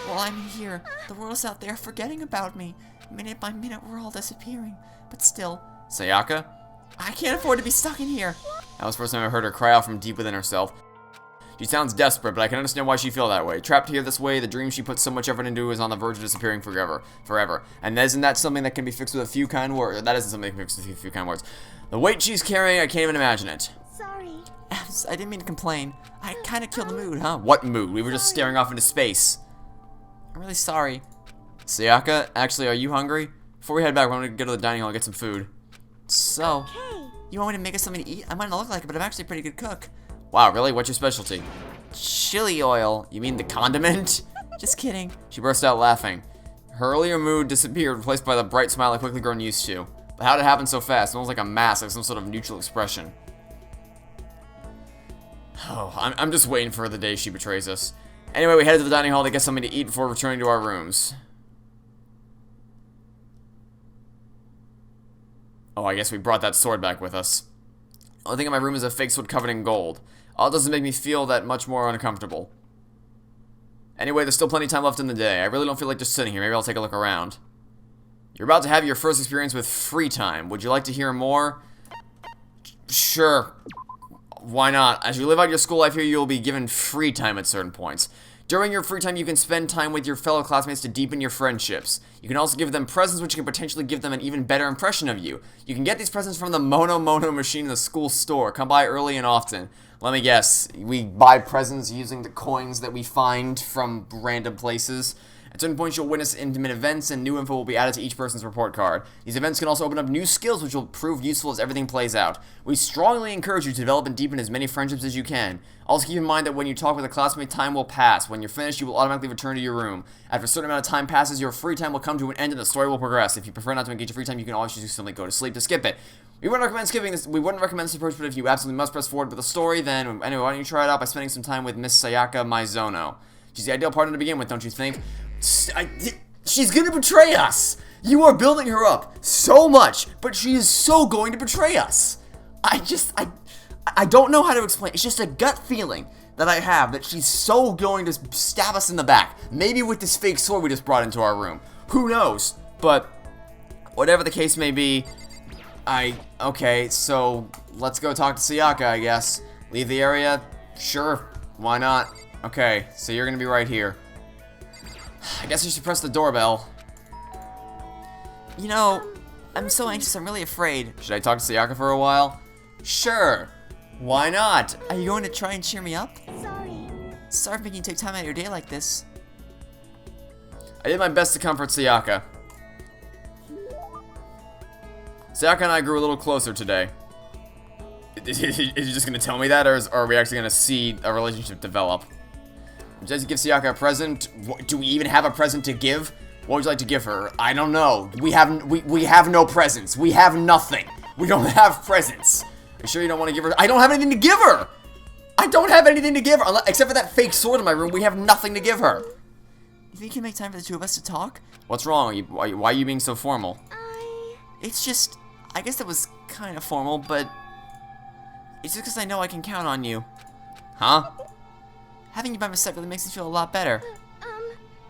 While I'm in here, the world's out there forgetting about me. Minute by minute, we're all disappearing. But still... Sayaka? I can't afford to be stuck in here. That was the first time I heard her cry out from deep within herself. She sounds desperate, but I can understand why she feels that way. Trapped here this way, the dream she put so much effort into is on the verge of disappearing forever. And isn't that something that can be fixed with a few kind words? That isn't something that can be fixed with a few kind words. The weight she's carrying, I can't even imagine it. Sorry. I didn't mean to complain. I kind of killed the mood, huh? What mood? We were just staring off into space. I'm really sorry. Sayaka, actually, are you hungry? Before we head back, we're going to go to the dining hall and get some food. So, Okay. you want me to make us something to eat? I might not look like it, but I'm actually a pretty good cook. Wow, really? What's your specialty? Chili oil. You mean the condiment? Just kidding. She burst out laughing. Her earlier mood disappeared, replaced by the bright smile I'd quickly grown used to. But how did it happen so fast? It was like a mask, like some sort of neutral expression. Oh, I'm just waiting for the day she betrays us. Anyway, we headed to the dining hall to get something to eat before returning to our rooms. Oh, I guess we brought that sword back with us. The only thing in my room is a fake sword covered in gold. All it doesn't make me feel that much more uncomfortable. Anyway, there's still plenty of time left in the day. I really don't feel like just sitting here. Maybe I'll take a look around. You're about to have your first experience with free time. Would you like to hear more? Sure. Why not? As you live out your school life here, you'll be given free time at certain points. During your free time, you can spend time with your fellow classmates to deepen your friendships. You can also give them presents, which can potentially give them an even better impression of you. You can get these presents from the Mono machine in the school store. Come by early and often. Let me guess, we buy presents using the coins that we find from random places. At certain points, you'll witness intimate events, and new info will be added to each person's report card. These events can also open up new skills, which will prove useful as everything plays out. We strongly encourage you to develop and deepen as many friendships as you can. Also keep in mind that when you talk with a classmate, time will pass. When you're finished, you will automatically return to your room. After a certain amount of time passes, your free time will come to an end and the story will progress. If you prefer not to engage your free time, you can always just simply go to sleep to skip it. We wouldn't recommend skipping this. We wouldn't recommend this approach, but if you absolutely must press forward with the story, then anyway, why don't you try it out by spending some time with Miss Sayaka Maizono? She's the ideal partner to begin with, don't you think? She's gonna betray us! You are building her up so much, but she is so going to betray us! I don't know how to explain. It's just a gut feeling that I have that she's so going to stab us in the back. Maybe with this fake sword we just brought into our room. Who knows? But whatever the case may be, okay, so let's go talk to Sayaka, I guess. Leave the area? Sure, why not? Okay, so you're gonna be right here. I guess you should press the doorbell. You know, I'm so anxious, I'm really afraid. Should I talk to Sayaka for a while? Sure, why not? Are you going to try and cheer me up? Sorry. Sorry for making you take time out of your day like this. I did my best to comfort Sayaka. Sayaka and I grew a little closer today. Is he just gonna tell me that, or are we actually gonna see a relationship develop? Would you like to give Sayaka a present? Do we even have a present to give? What would you like to give her? I don't know. We have no presents. We have nothing. We don't have presents. Are you sure you don't want to give her? I don't have anything to give her. I don't have anything to give her, except for that fake sword in my room. We have nothing to give her. You think you can make time for the two of us to talk? What's wrong? Why are you being so formal? It's just, I guess that was kind of formal, but it's just because I know I can count on you. Huh? Having you by my side really makes me feel a lot better.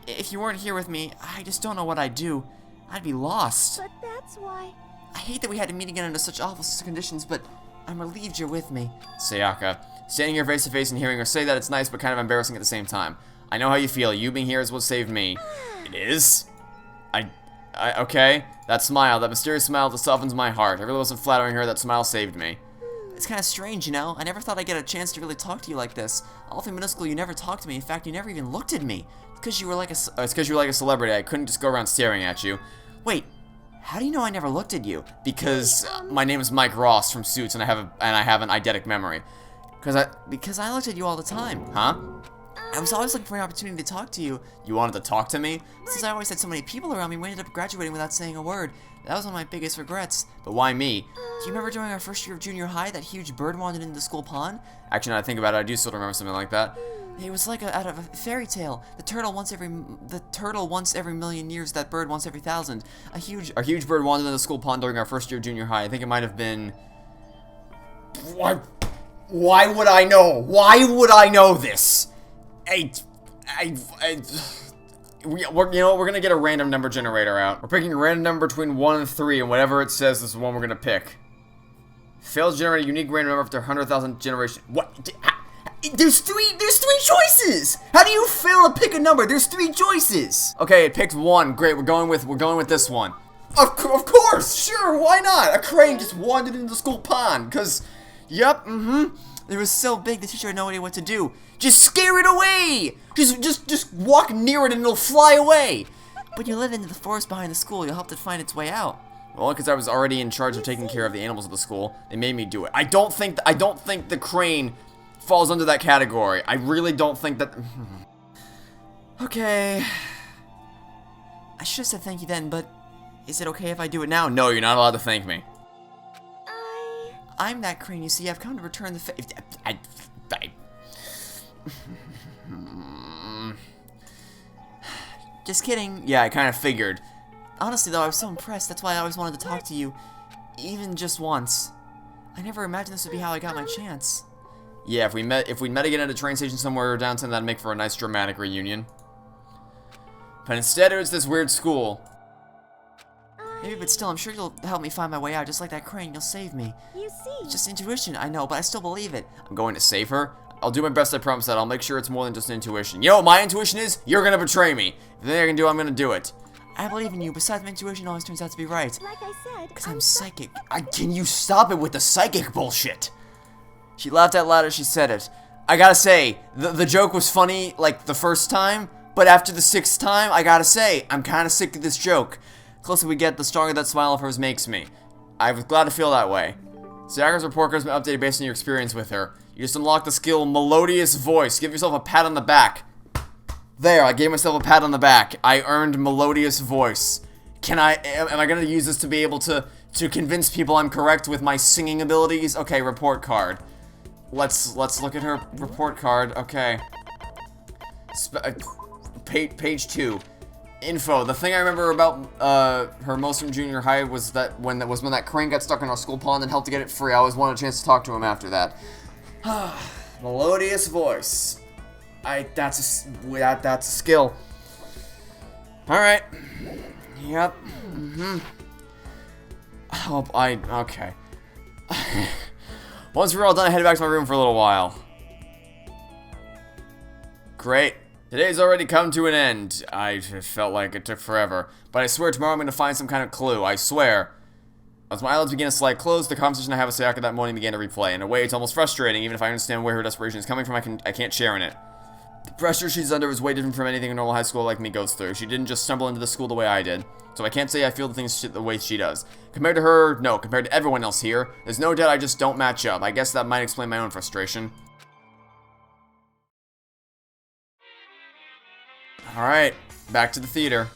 If you weren't here with me, I just don't know what I'd do. I'd be lost. But that's why. I hate that we had to meet again under such awful conditions, but I'm relieved you're with me. Sayaka, standing here face to face and hearing her say that, it's nice but kind of embarrassing at the same time. I know how you feel. You being here is what saved me. It is? Okay. That smile, that mysterious smile that softens my heart. I really wasn't flattering her. That smile saved me. It's kind of strange, you know? I never thought I'd get a chance to really talk to you like this. All through middle school, you never talked to me. In fact, you never even looked at me. It's because you were like a celebrity. I couldn't just go around staring at you. Wait, how do you know I never looked at you? Because my name is Mike Ross from Suits, and I have an eidetic memory. Because I looked at you all the time. Huh? I was always looking for an opportunity to talk to you. You wanted to talk to me? Since I always had so many people around me, we ended up graduating without saying a word. That was one of my biggest regrets. But why me? Do you remember during our first year of junior high, that huge bird wandered into the school pond? Actually, now I think about it, I do still remember something like that. It was like out of a fairy tale. The turtle once every million years, that bird once every 1,000. A huge bird wandered into the school pond during our first year of junior high. I think it might have been... Why would I know? Why would I know this? We're gonna get a random number generator out. We're picking a random number between 1 and 3, and whatever it says is the one we're gonna pick. Fails to generate a unique random number after 100,000 generation. What? There's three choices! How do you fail to pick a number? There's 3 choices! Okay, it picked 1. Great, we're going with this one. Of course! Sure, why not? A crane just wandered into the school pond, cause... Yep, It was so big, the teacher had no idea what to do. Just scare it away! Just walk near it and it'll fly away! When you live into the forest behind the school, you'll help it find its way out. Well, because I was already in charge of taking care of the animals of the school, they made me do it. I don't think the crane falls under that category. I really don't think that... Okay... I should have said thank you then, but... Is it okay if I do it now? No, you're not allowed to thank me. I'm that crane, you see. I've come to return the Just kidding. Yeah, I kind of figured. Honestly, though, I was so impressed. That's why I always wanted to talk to you. Even just once. I never imagined this would be how I got my chance. Yeah, if we met again at a train station somewhere downtown, that'd make for a nice dramatic reunion. But instead, it was this weird school. Maybe, but still, I'm sure you'll help me find my way out. Just like that crane, you'll save me. You see. It's just intuition, I know, but I still believe it. I'm going to save her. I'll do my best, I promise that. I'll make sure it's more than just intuition. You know what my intuition is? You're gonna betray me. If there's anything I can do, I'm gonna do it. I believe in you. Besides, my intuition always turns out to be right. Like I said. Because I'm psychic. Can you stop it with the psychic bullshit? She laughed out loud as she said it. I gotta say, the joke was funny, like, the first time, But after the 6th time, I gotta say, I'm kinda sick of this joke. The closer we get, the stronger that smile of hers makes me. I was glad to feel that way. Sayaka's report card has been updated based on your experience with her. You just unlocked the skill Melodious Voice. Give yourself a pat on the back. There, I gave myself a pat on the back. I earned Melodious Voice. Am I gonna use this to be able to convince people I'm correct with my singing abilities? Okay, report card. Let's look at her report card. Okay. Page 2. Info. The thing I remember about her most from junior high was that when that crane got stuck in our school pond and helped to get it free. I always wanted a chance to talk to him after that. Melodious Voice. That's a skill. All right. Yep. Okay. Once we're all done, I headed back to my room for a little while. Great. Today's already come to an end. I felt like it took forever. But I swear tomorrow I'm going to find some kind of clue. I swear. As my eyelids began to slide closed, the conversation I had with Sayaka that morning began to replay. In a way, it's almost frustrating. Even if I understand where her desperation is coming from, I can't share in it. The pressure she's under is way different from anything a normal high school like me goes through. She didn't just stumble into the school the way I did. So I can't say I feel the things the way she does. Compared to her, no. Compared to everyone else here, there's no doubt I just don't match up. I guess that might explain my own frustration. Alright, back to the theater.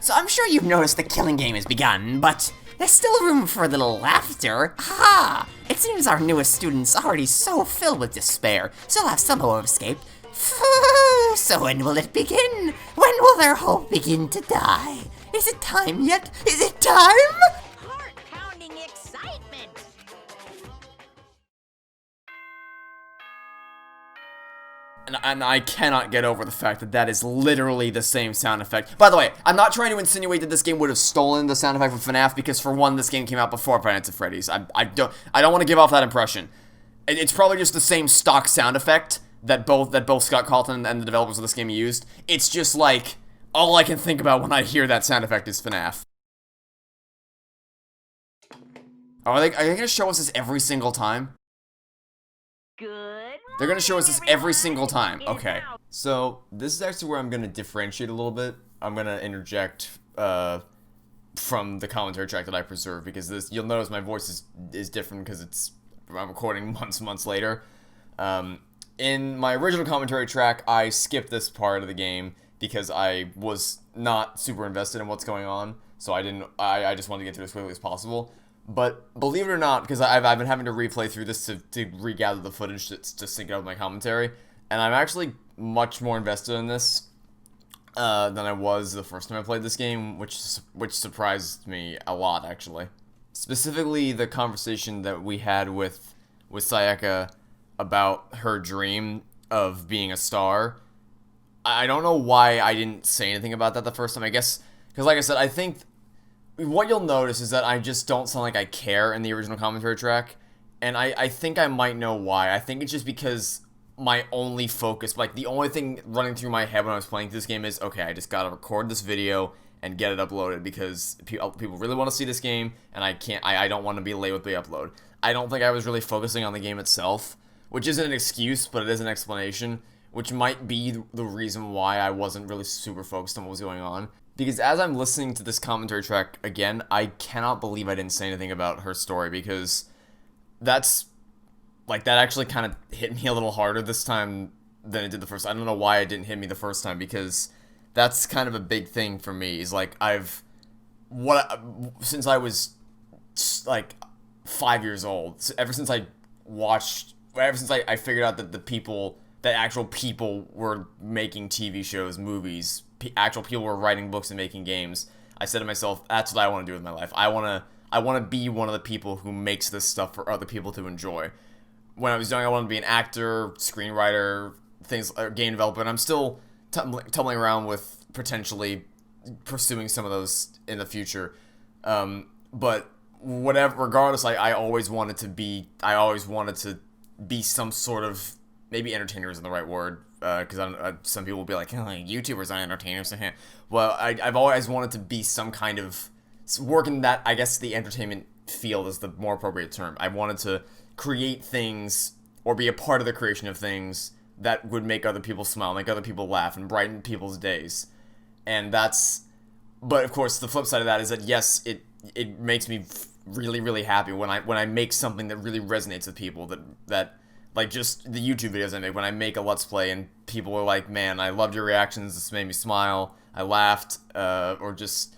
So I'm sure you've noticed the killing game has begun, but there's still room for a little laughter. Ha! It seems our newest student's already so filled with despair, so they'll have some hope of escape. So when will it begin? When will their hope begin to die? Is it time yet? Is it time? Heart-pounding excitement! And I cannot get over the fact that that is literally the same sound effect. By the way, I'm not trying to insinuate that this game would have stolen the sound effect from FNAF, because for one, this game came out before Five Nights at Freddy's. I don't want to give off that impression. It's probably just the same stock sound effect that both Scott Calton and the developers of this game used. It's just like, all I can think about when I hear that sound effect is FNAF. Oh, are they gonna show us this every single time? Good. They're gonna show us this every single time. Okay. So, this is actually where I'm gonna differentiate a little bit. I'm gonna interject from the commentary track that I preserve, because this, you'll notice my voice is different because I'm recording months later. In my original commentary track, I skipped this part of the game because I was not super invested in what's going on, so I just wanted to get through it as quickly as possible. But believe it or not, because I've been having to replay through this to regather the footage to sync it up with my commentary, and I'm actually much more invested in this than I was the first time I played this game, which surprised me a lot, actually. Specifically, the conversation that we had with Sayaka about her dream of being a star. I don't know why I didn't say anything about that the first time. I guess because, like I said, I think what you'll notice is that I just don't sound like I care in the original commentary track, and I think I might know why. I think it's just because my only focus, like the only thing running through my head when I was playing this game is, okay, I just gotta record this video and get it uploaded because people really want to see this game, and I don't want to be late with the upload. I don't think I was really focusing on the game itself, which isn't an excuse, but it is an explanation, which might be the reason why I wasn't really super focused on what was going on. Because as I'm listening to this commentary track again, I cannot believe I didn't say anything about her story, because that actually kind of hit me a little harder this time than it did the first. I don't know why it didn't hit me the first time, because that's kind of a big thing for me, is like, since I was like 5 years old, ever since I figured out that actual people were making TV shows, movies, actual people were writing books and making games, I said to myself, that's what I want to do with my life. I want to be one of the people who makes this stuff for other people to enjoy. When I was young, I wanted to be an actor, screenwriter, game developer, and I'm still tumbling around with potentially pursuing some of those in the future. But regardless, I always wanted to be some sort of, maybe entertainer isn't the right word, because some people will be like, YouTubers aren't entertainers. Well, I've always wanted to be some kind of, work in that, I guess the entertainment field is the more appropriate term. I wanted to create things or be a part of the creation of things that would make other people smile, make other people laugh, and brighten people's days. And that's, but of course, the flip side of that is that yes, it makes me really, really happy when I make something that really resonates with people, that like just the YouTube videos I make, when I make a Let's Play and people are like, man, I loved your reactions, this made me smile, I laughed, or just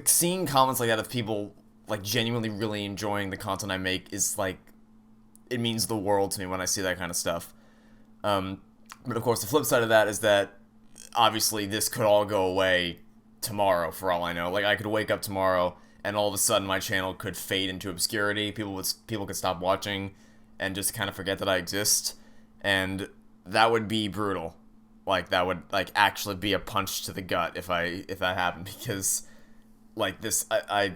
seeing comments like that of people like genuinely really enjoying the content I make is like, it means the world to me when I see that kind of stuff. But of course, the flip side of that is that obviously this could all go away tomorrow, for all I know. Like, I could wake up tomorrow and all of a sudden my channel could fade into obscurity. People could stop watching and just kind of forget that I exist, and that would be brutal. Like, that would like actually be a punch to the gut if that happened, because like this, I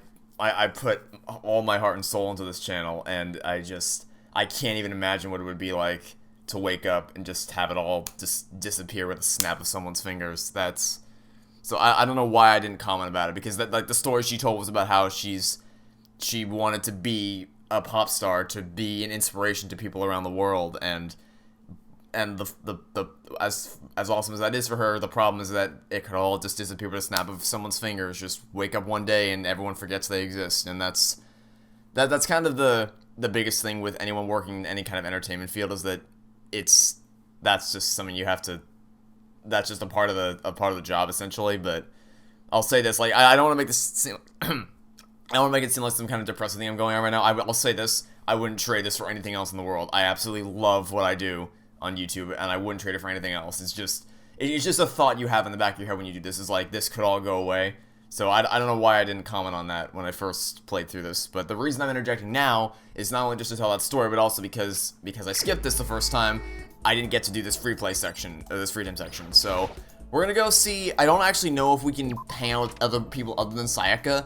put all my heart and soul into this channel, and I can't even imagine what it would be like to wake up and just have it all just disappear with a snap of someone's fingers. So I don't know why I didn't comment about it, because that, like, the story she told was about how she wanted to be a pop star, to be an inspiration to people around the world, and the as awesome as that is for her, the problem is that it could all just disappear with a snap of someone's fingers. Just wake up one day and everyone forgets they exist, and that's kind of the biggest thing with anyone working in any kind of entertainment field, is that that's just something you have to, that's just a part of the job, essentially. But I'll say this, like, I don't want to make this seem I don't want to make it seem like some kind of depressing thing I'm going on right now. I'll say this, I wouldn't trade this for anything else in the world. I absolutely love what I do on YouTube, and I wouldn't trade it for anything else. It's just a thought you have in the back of your head when you do this, is like, this could all go away. So I don't know why I didn't comment on that when I first played through this, but the reason I'm interjecting now is not only just to tell that story, but also because I skipped this the first time, I didn't get to do this free play section, or this free time section. So we're gonna go see. I don't actually know if we can hang out with other people other than Sayaka.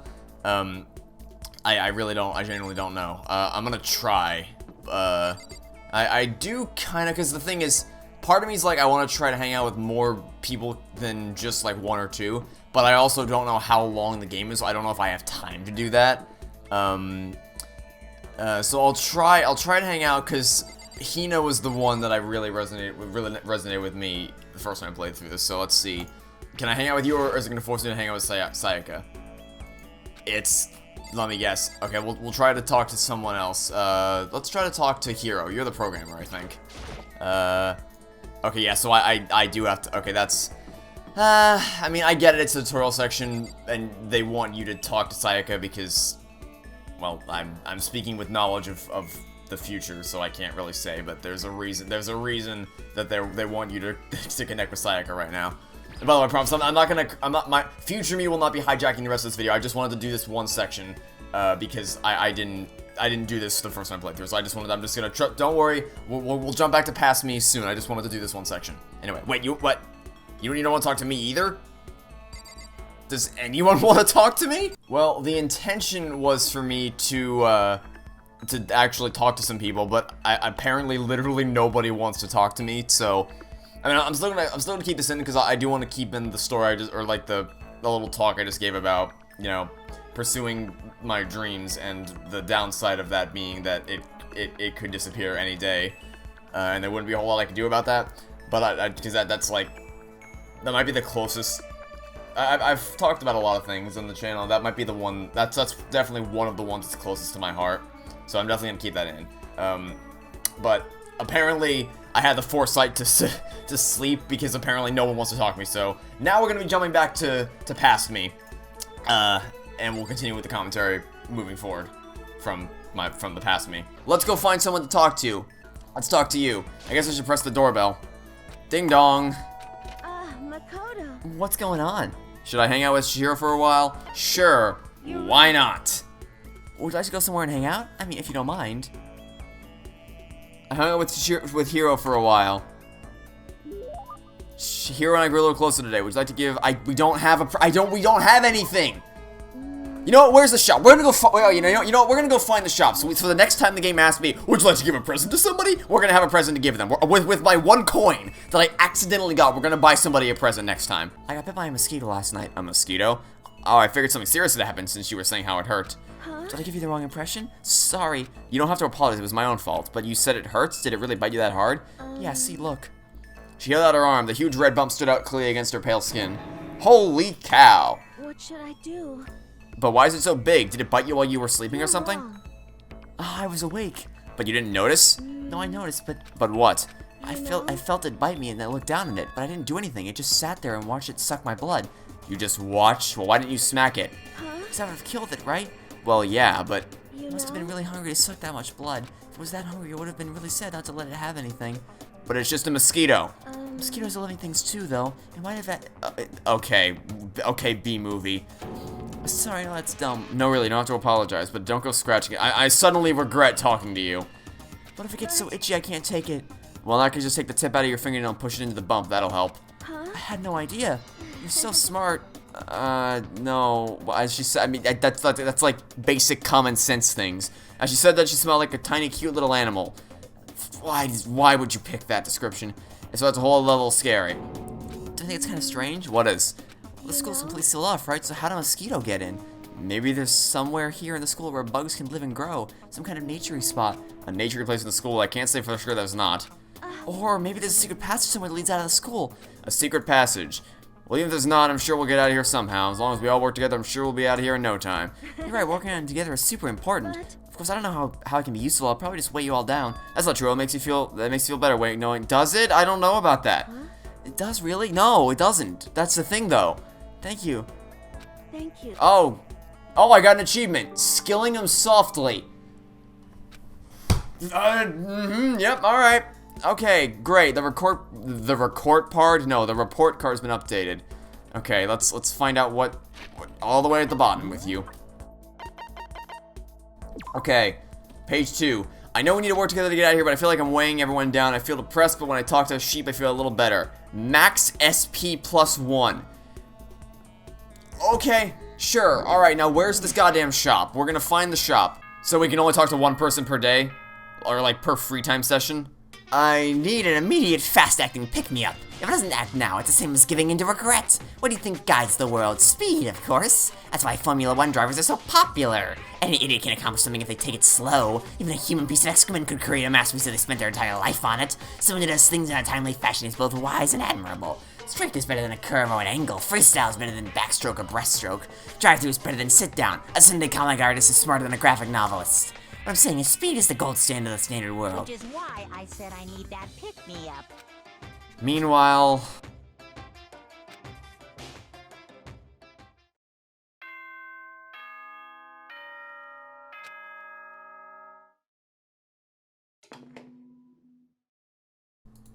I really don't. I genuinely don't know. I'm gonna try. I do kind of, because the thing is, part of me is like, I want to try to hang out with more people than just like one or two, but I also don't know how long the game is, so I don't know if I have time to do that. So I'll try to hang out, because Hina was the one that I really resonated with me the first time I played through this. So let's see, can I hang out with you, or is it gonna force me to hang out with Sayaka? Let me guess. Okay, we'll try to talk to someone else. Let's try to talk to Hiro. You're the programmer, I think. Okay, yeah, so I do have to, okay, that's, I mean, I get it, it's a tutorial section, and they want you to talk to Sayaka because, well, I'm speaking with knowledge of the future, so I can't really say, but there's a reason that they want you to connect with Sayaka right now. And by the way, I promise, my future me will not be hijacking the rest of this video. I just wanted to do this one section, because I didn't do this the first time I played through, so I'm just gonna, don't worry, we'll jump back to past me soon. I just wanted to do this one section. Anyway, wait, what? You don't want to talk to me either? Does anyone want to talk to me? Well, the intention was for me to actually talk to some people, but apparently literally nobody wants to talk to me, so, I mean, I'm still gonna keep this in, because I do want to keep in the story or like the little talk I just gave about, you know, pursuing my dreams, and the downside of that being that it could disappear any day, and there wouldn't be a whole lot I could do about that. But because that's like, that might be the closest. I've talked about a lot of things on the channel. That might be the one. That's definitely one of the ones that's closest to my heart. So I'm definitely gonna keep that in. But apparently I had the foresight to sleep, because apparently no one wants to talk to me. So now we're gonna be jumping back to past me. And we'll continue with the commentary moving forward from the past me. Let's go find someone to talk to. Let's talk to you. I guess I should press the doorbell. Ding dong. Makoto. What's going on? Should I hang out with Shihiro for a while? Sure. Why not? Would you like to go somewhere and hang out? I mean, if you don't mind. I hung out with Hiro for a while. Hiro and I grew a little closer today. Would you like to give? We don't have anything. You know what? Where's the shop? We're gonna go. You know what? We're gonna go find the shop. So the next time the game asks me, would you like to give a present to somebody? We're gonna have a present to give them. With my one coin that I accidentally got, we're gonna buy somebody a present next time. I got bit by a mosquito last night. A mosquito? Oh, I figured something serious had happened since you were saying how it hurt. Did I give you the wrong impression? Sorry. You don't have to apologize, it was my own fault. But you said it hurts? Did it really bite you that hard? Yeah, see, look. She held out her arm. The huge red bump stood out clearly against her pale skin. Holy cow! What should I do? But why is it so big? Did it bite you while you were sleeping or something? Wrong. Oh, I was awake. But you didn't notice? No, I noticed, but But what? I felt it bite me and I looked down at it, but I didn't do anything. It just sat there and watched it suck my blood. You just watched? Well, why didn't you smack it? Because I would have killed it, right? Well, yeah, but... It must have been really hungry to suck that much blood. If it was that hungry, it would have been really sad not to let it have anything. But it's just a mosquito. Mosquitoes are living things too, though. It might have had... Okay, B-movie. Sorry, no, that's dumb. No, really, you don't have to apologize, but don't go scratching it. I suddenly regret talking to you. What if it gets so itchy I can't take it? Well, I can just take the tip out of your fingernail and push it into the bump. That'll help. I had no idea. You're so smart. No. As she said, I mean, that's like basic common sense things. As she said that she smelled like a tiny, cute little animal. Why would you pick that description? So that's a whole level scary. Don't you think it's kind of strange? What is? Well, the school's completely sealed off, right? So how did a mosquito get in? Maybe there's Somewhere here in the school where bugs can live and grow. Some kind of naturey spot. a nature place in the school. I can't say for sure there's not. Or maybe there's a secret passage somewhere that leads out of the school. A secret passage. Well, even if there's not, I'm sure we'll get out of here somehow. As long as we all work together, I'm sure we'll be out of here in no time. You're right, working on it together is super important. Of course, I don't know how it can be useful. I'll probably just weigh you all down. That's not true. That makes you feel better. Wait, knowing. Does it? I don't know about that. It does, really? No, it doesn't. That's the thing, though. Thank you. Thank you. Oh, I got an achievement. Skilling him softly. Yep. All right. Okay, great. The report card's been updated. Okay, let's find out what all the way at the bottom with you. Okay, page 2. I know we need to work together to get out of here, but I feel like I'm weighing everyone down. I feel depressed, but when I talk to a sheep, I feel a little better. Max SP +1. Okay, sure. Alright, now where's this goddamn shop? We're gonna find the shop. So we can only talk to one person per day? Or like per free time session? I need an immediate fast-acting pick-me-up. If it doesn't act now, it's the same as giving in to regret. What do you think guides the world? Speed, of course. That's why Formula 1 drivers are so popular. Any idiot can accomplish something if they take it slow. Even a human piece of excrement could create a masterpiece if they spent their entire life on it. Someone who does things in a timely fashion is both wise and admirable. Straight is better than a curve or an angle. Freestyle is better than backstroke or breaststroke. Drive-through is better than sit-down. A Sunday comic artist is smarter than a graphic novelist. What I'm saying is speed is the gold standard of the standard world. Which is why I said I need that pick-me-up. Meanwhile...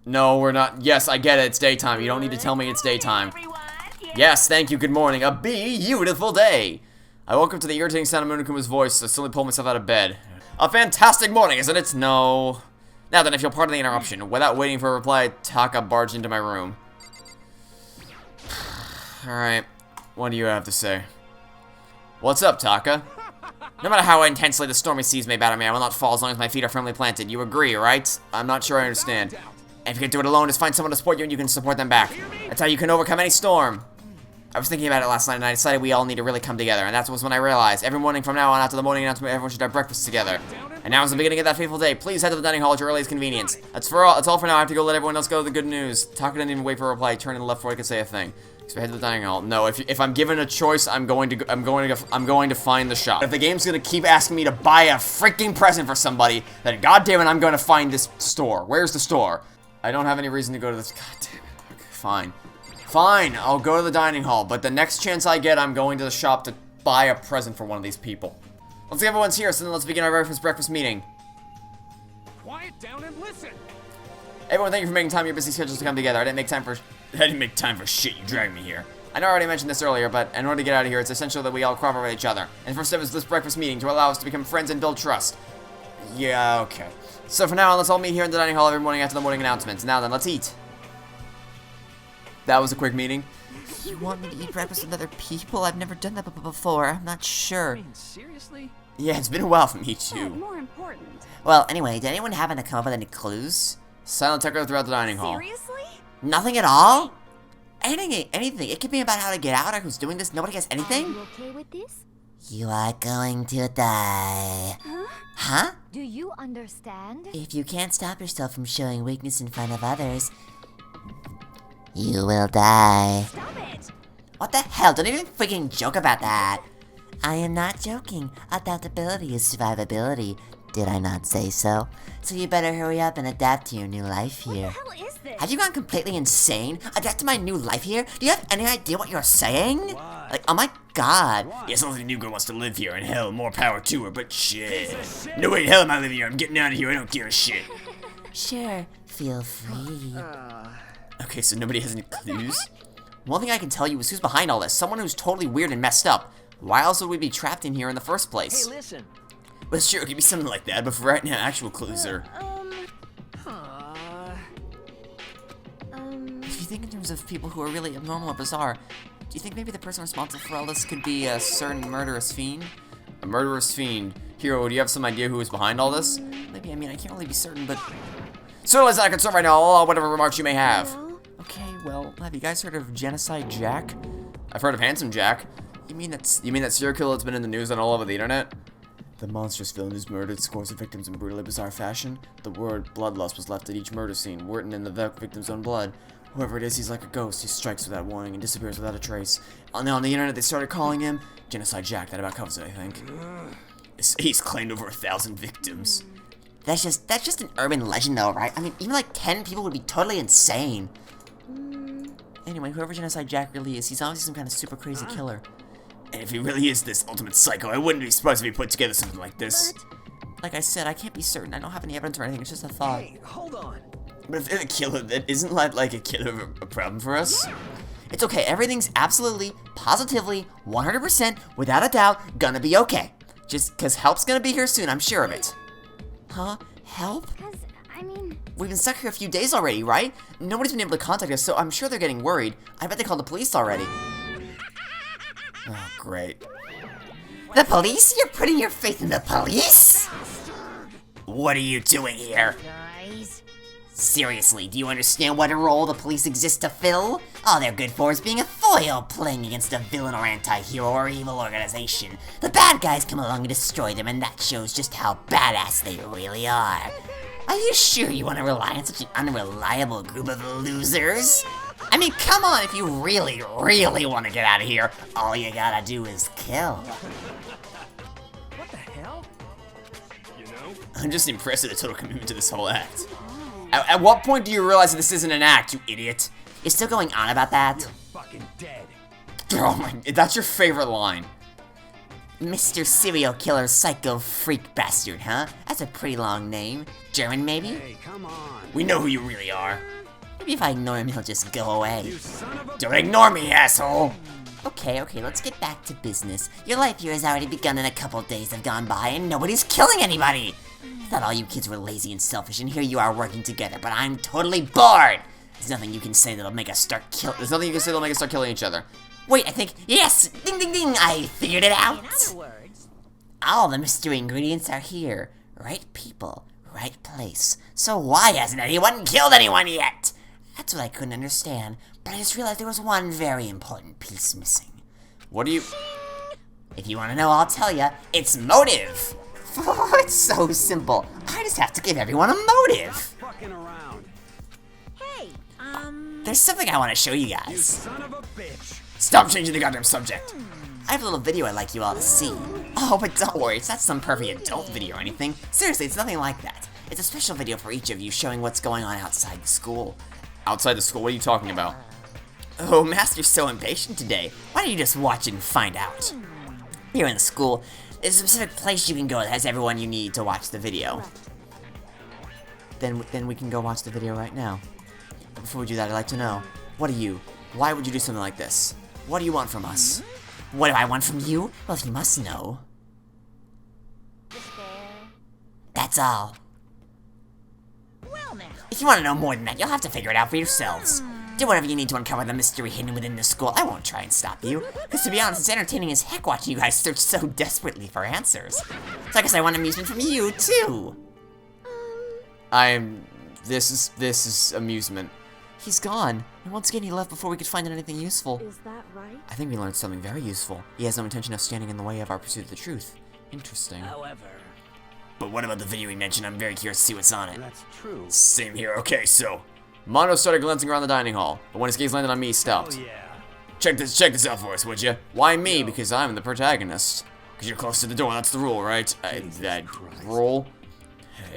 No, we're not. Yes, I get it. It's daytime. You don't need to tell me it's daytime. Yes, thank you. Good morning. A beautiful day. I woke up to the irritating sound of Monokuma's voice, so I slowly pulled myself out of bed. A fantastic morning, isn't it? No. Now then, if you'll pardon the interruption, without waiting for a reply, Taka barged into my room. Alright, what do you have to say? What's up, Taka? No matter how intensely the stormy seas may batter me, I will not fall as long as my feet are firmly planted. You agree, right? I'm not sure I understand. And if you can do it alone, just find someone to support you and you can support them back. That's how you can overcome any storm. I was thinking about it last night and I decided we all need to really come together. And that was when I realized, every morning from now on after the morning announcement, everyone should have breakfast together. And now is the beginning of that fateful day. Please head to the dining hall at your earliest convenience. That's all for now. I have to go let everyone else go with the good news. Taka didn't even wait for a reply. He turned to the left before I could say a thing. So head to the dining hall. No, if I'm given a choice, I'm going to find the shop. If the game's gonna keep asking me to buy a freaking present for somebody, then goddamn it, I'm going to find this store. Where's the store? I don't have any reason to go to this. God damn it. Okay, fine. Fine, I'll go to the dining hall, but the next chance I get, I'm going to the shop to buy a present for one of these people. Let's see, everyone's here, so then let's begin our breakfast meeting. Quiet down and listen. Everyone, thank you for making time in your busy schedules to come together. I didn't make time for shit. You dragged me here. I know I already mentioned this earlier, but in order to get out of here, it's essential that we all cooperate with each other. And the first step is this breakfast meeting to allow us to become friends and build trust. Yeah, okay. So for now on, let's all meet here in the dining hall every morning after the morning announcements. Now then, let's eat. That was a quick meeting. You want me to eat breakfast with other people? I've never done that before. I'm not sure. I mean, seriously? Yeah, it's been a while for me But too. more important. Well, anyway, did anyone happen to come up with any clues? Silent echo throughout the dining hall. Seriously? Nothing at all? Anything. It could be about how to get out or who's doing this. Nobody has anything? Are you okay with this? You are going to die. Huh? Do you understand? If you can't stop yourself from showing weakness in front of others, you will die. Stop it! What the hell? Don't even freaking joke about that. I am not joking. Adaptability is survivability. Did I not say so? So you better hurry up and adapt to your new life here. What the hell is this? Have you gone completely insane? Adapt to my new life here? Do you have any idea what you're saying? Like, oh my god. Yeah, sounds like the new girl wants to live here, and hell, more power to her, but shit. No way, hell am I living here. I'm getting out of here. I don't give a shit. Sure, feel free. Okay, so nobody has any clues? One thing I can tell you is who's behind all this. Someone who's totally weird and messed up. Why else would we be trapped in here in the first place? Hey, listen. Well, sure, it could be something like that, but for right now, actual clues are... If you think in terms of people who are really abnormal or bizarre, do you think maybe the person responsible for all this could be a certain murderous fiend? A murderous fiend. Hero, do you have some idea who is behind all this? Maybe, I mean, I can't really be certain, but... Certainly it's not a concern right now, whatever remarks you may have. Okay, well, have you guys heard of Genocide Jack? I've heard of Handsome Jack. You mean that serial killer that's been in the news and all over the internet? The monstrous villain who's murdered scores of victims in brutally bizarre fashion. The word bloodlust was left at each murder scene, written in the victim's own blood. Whoever it is, he's like a ghost. He strikes without warning and disappears without a trace. On the internet, they started calling him Genocide Jack. That about covers it, I think. He's claimed over 1,000 victims. That's just an urban legend though, right? I mean, even like 10 people would be totally insane. Anyway, whoever Genocide Jack really is, he's obviously some kind of super crazy killer. And if he really is this ultimate psycho, I wouldn't be surprised if he put together something like this. Like I said, I can't be certain. I don't have any evidence or anything. It's just a thought. Hey, hold on. But if they're a killer, that isn't that like a killer a problem for us? It's okay. Everything's absolutely, positively, 100%, without a doubt, gonna be okay. Just because help's gonna be here soon, I'm sure of it. Huh? Help? Because, I mean, We've been stuck here a few days already, right? Nobody's been able to contact us, so I'm sure they're getting worried. I bet they called the police already. Oh, great. The police? You're putting your faith in the police? What are you doing here? guys. Seriously, do you understand what role the police exist to fill? All they're good for is being a foil playing against a villain or anti-hero or evil organization. The bad guys come along and destroy them, and that shows just how badass they really are. Are you sure you want to rely on such an unreliable group of losers? I mean, come on, if you really, really want to get out of here, all you gotta do is kill. What the hell? I'm just impressed at the total commitment to this whole act. At what point do you realize that this isn't an act, you idiot? You're still going on about that? Fucking dead. Oh my, that's your favorite line. Mr. Serial Killer Psycho Freak Bastard, huh? That's a pretty long name. German, maybe? Hey, come on. We know who you really are. Maybe if I ignore him, he'll just go away. Don't ignore me, asshole! Okay, let's get back to business. Your life here has already begun and a couple days have gone by and nobody's killing anybody! I thought all you kids were lazy and selfish, and here you are working together, but I'm totally bored! There's nothing you can say that'll make us start killing. There's nothing you can say that'll make us start killing each other. Wait, I think, yes! Ding ding ding, I figured it out! In other words, All the mystery ingredients are here. Right people, right place. So why hasn't anyone killed anyone yet? That's what I couldn't understand, but I just realized there was one very important piece missing. What do you... If you want to know, I'll tell you. It's motive! Oh, it's so simple. I just have to give everyone a motive. Fucking around. hey, There's something I want to show you guys. Son of a bitch. Stop changing the goddamn subject. I have a little video I'd like you all to see. Oh, but don't worry, it's not some perfect adult video or anything. Seriously, it's nothing like that. It's a special video for each of you showing what's going on outside the school. Outside the school, what are you talking about? Oh, Master's so impatient today. Why don't you just watch and find out? Here in the school, there's a specific place you can go that has everyone you need to watch the video. Then we can go watch the video right now. But before we do that, I'd like to know, what are you? Why would you do something like this? What do you want from us? What do I want from you? Well, if you must know. That's all. Well now, If you want to know more than that, you'll have to figure it out for yourselves. Do whatever you need to uncover the mystery hidden within the school. I won't try and stop you. Because to be honest, it's entertaining as heck watching you guys search so desperately for answers. So I guess I want amusement from you, too. This is amusement. He's gone. And once again, he left before we could find out anything useful. Is that right? I think we learned something very useful. He has no intention of standing in the way of our pursuit of the truth. Interesting. However, But what about the video he mentioned? I'm very curious to see what's on it. that's true. Same here. Okay, so Mono started glancing around the dining hall, but when his gaze landed on me, he stopped. Oh yeah. check this out for us, would you? Why me? Because I'm the protagonist. Because you're close to the door. That's the rule, right? That rule.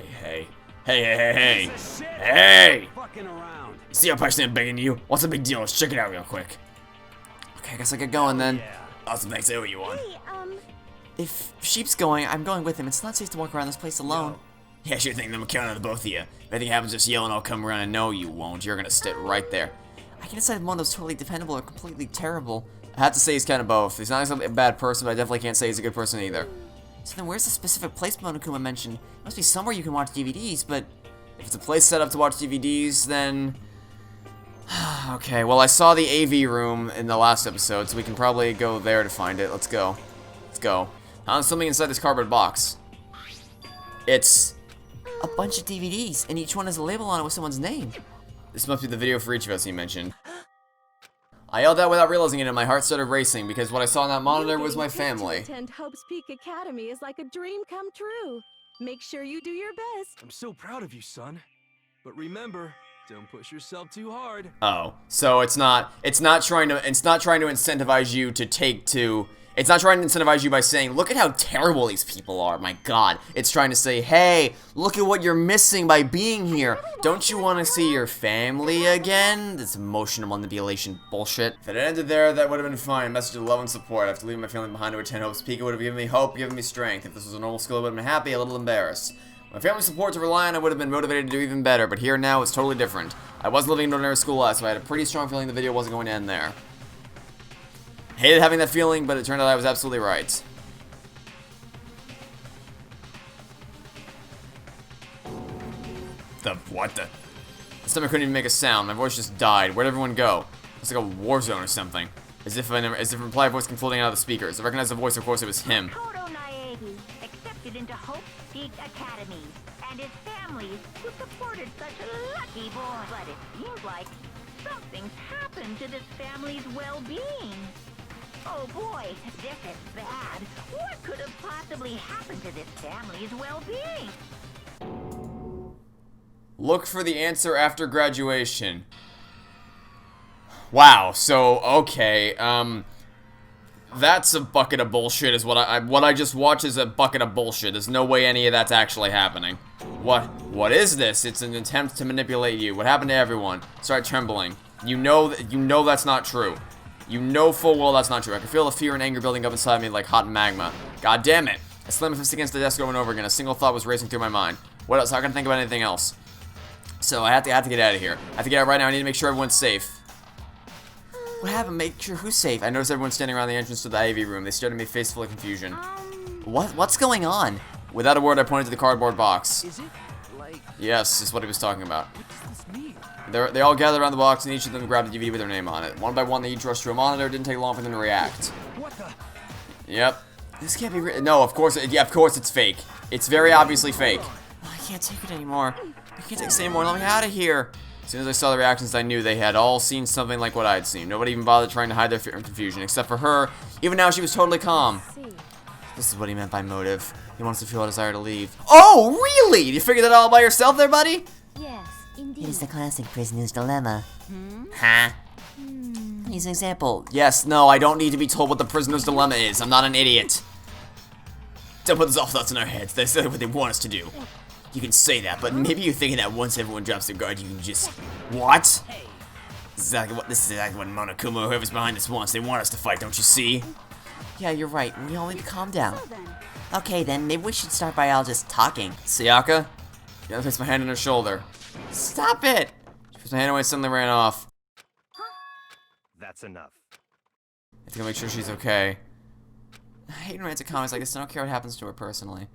Hey. Shit. Hey! Fucking around. See how patiently I'm begging you? What's the big deal? Let's check it out real quick. Okay, I guess I get going then. Yeah. Awesome, thanks. I owe you one. Hey, If Sheep's going, I'm going with him. It's not safe to walk around this place alone. Yeah, sure thing. Then I'm counting on the both of you. If anything happens, just yell and I'll come around. And no, you won't. You're gonna sit right there. I can decide if Mono's totally dependable or completely terrible. I have to say he's kind of both. He's not exactly a bad person, but I definitely can't say he's a good person either. So then where's the specific place Monokuma mentioned? It must be somewhere you can watch DVDs, but if it's a place set up to watch DVDs, then... Okay, well I saw the AV room in the last episode, so we can probably go there to find it. Let's go. Let's go. I found something inside this cardboard box. It's a bunch of DVDs, and each one has a label on it with someone's name. This must be the video for each of us, he mentioned. I yelled out without realizing it, and my heart started racing because what I saw on that monitor was my family. Attend Hope's Peak Academy is like a dream come true. Make sure you do your best. I'm so proud of you, son. But remember, don't push yourself too hard. Oh, so it's not trying to incentivize you to it's not trying to incentivize you by saying, look at how terrible these people are, my god. It's trying to say, hey, look at what you're missing by being here. Don't you want to see your family again? This emotional manipulation bullshit. If it ended there, that would have been fine. A message of love and support. After leaving my family behind to attend Hope's Peak, it would have given me hope, given me strength. If this was a normal school, I would have been happy, a little embarrassed. My family support to rely on, I would have been motivated to do even better, but here now it's totally different. I was living in ordinary school life, so I had a pretty strong feeling the video wasn't going to end there. Hated having that feeling, but it turned out I was absolutely right. What the? This time I couldn't even make a sound. My voice just died. Where'd everyone go? It's like a war zone or something. As if a reply voice came floating out of the speakers. I recognized the voice, of course it was him. Kodo Naegi, accepted into Hope's Peak Academy, and his family, who supported such a lucky boy. But it seems like something's happened to this family's well-being. Oh boy, this is bad. What could have possibly happened to this family's well-being? Look for the answer after graduation. Wow, so, okay, that's a bucket of bullshit is what I just watched is a bucket of bullshit. There's no way any of that's actually happening. What is this? It's an attempt to manipulate you. What happened to everyone? Start trembling. You know that's not true. You know full well that's not true. I can feel the fear and anger building up inside me like hot magma. God damn it. I slammed my fist against the desk over and over again. A single thought was racing through my mind. What else? How can I think about anything else? So I have to get out of here. I have to get out right now. I need to make sure everyone's safe. What happened? Make sure who's safe? I noticed everyone standing around the entrance to the AV room. They stared at me, face full of confusion. What's going on? Without a word, I pointed to the cardboard box. Is it? Like, Yes, is what he was talking about. what does this mean? They all gathered around the box, and each of them grabbed a DVD with their name on it. One by one, they each rushed to a monitor. It didn't take long for them to react. What the? Yep. This can't be real. No, of course it's fake. It's very obviously fake. I can't take it anymore. I can't take this anymore. Let me out of here. As soon as I saw the reactions, I knew they had all seen something like what I'd seen. Nobody even bothered trying to hide their fear and confusion, except for her. Even now, she was totally calm. This is what he meant by motive. He wants to feel a desire to leave. Oh, really? You figured that all by yourself there, buddy? Yes, It indeed. is the classic prisoner's dilemma. Huh? Here's an example. Yes, no, I don't need to be told what the prisoner's dilemma is. I'm not an idiot. Don't put those awful thoughts in our heads. That's what they want us to do. You can say that, but maybe you're thinking that once everyone drops their guard, you can just... What? This is exactly what Monokuma or whoever's behind this wants. They want us to fight, don't you see? Yeah, you're right. We all need to calm down. Okay, then maybe we should start by all just talking. Sayaka? Yeah, I placed my hand on her shoulder. Stop it! She pushed my hand away and suddenly ran off. That's enough. I have to go make sure she's okay. I hate romantic comments like this. I don't care what happens to her personally.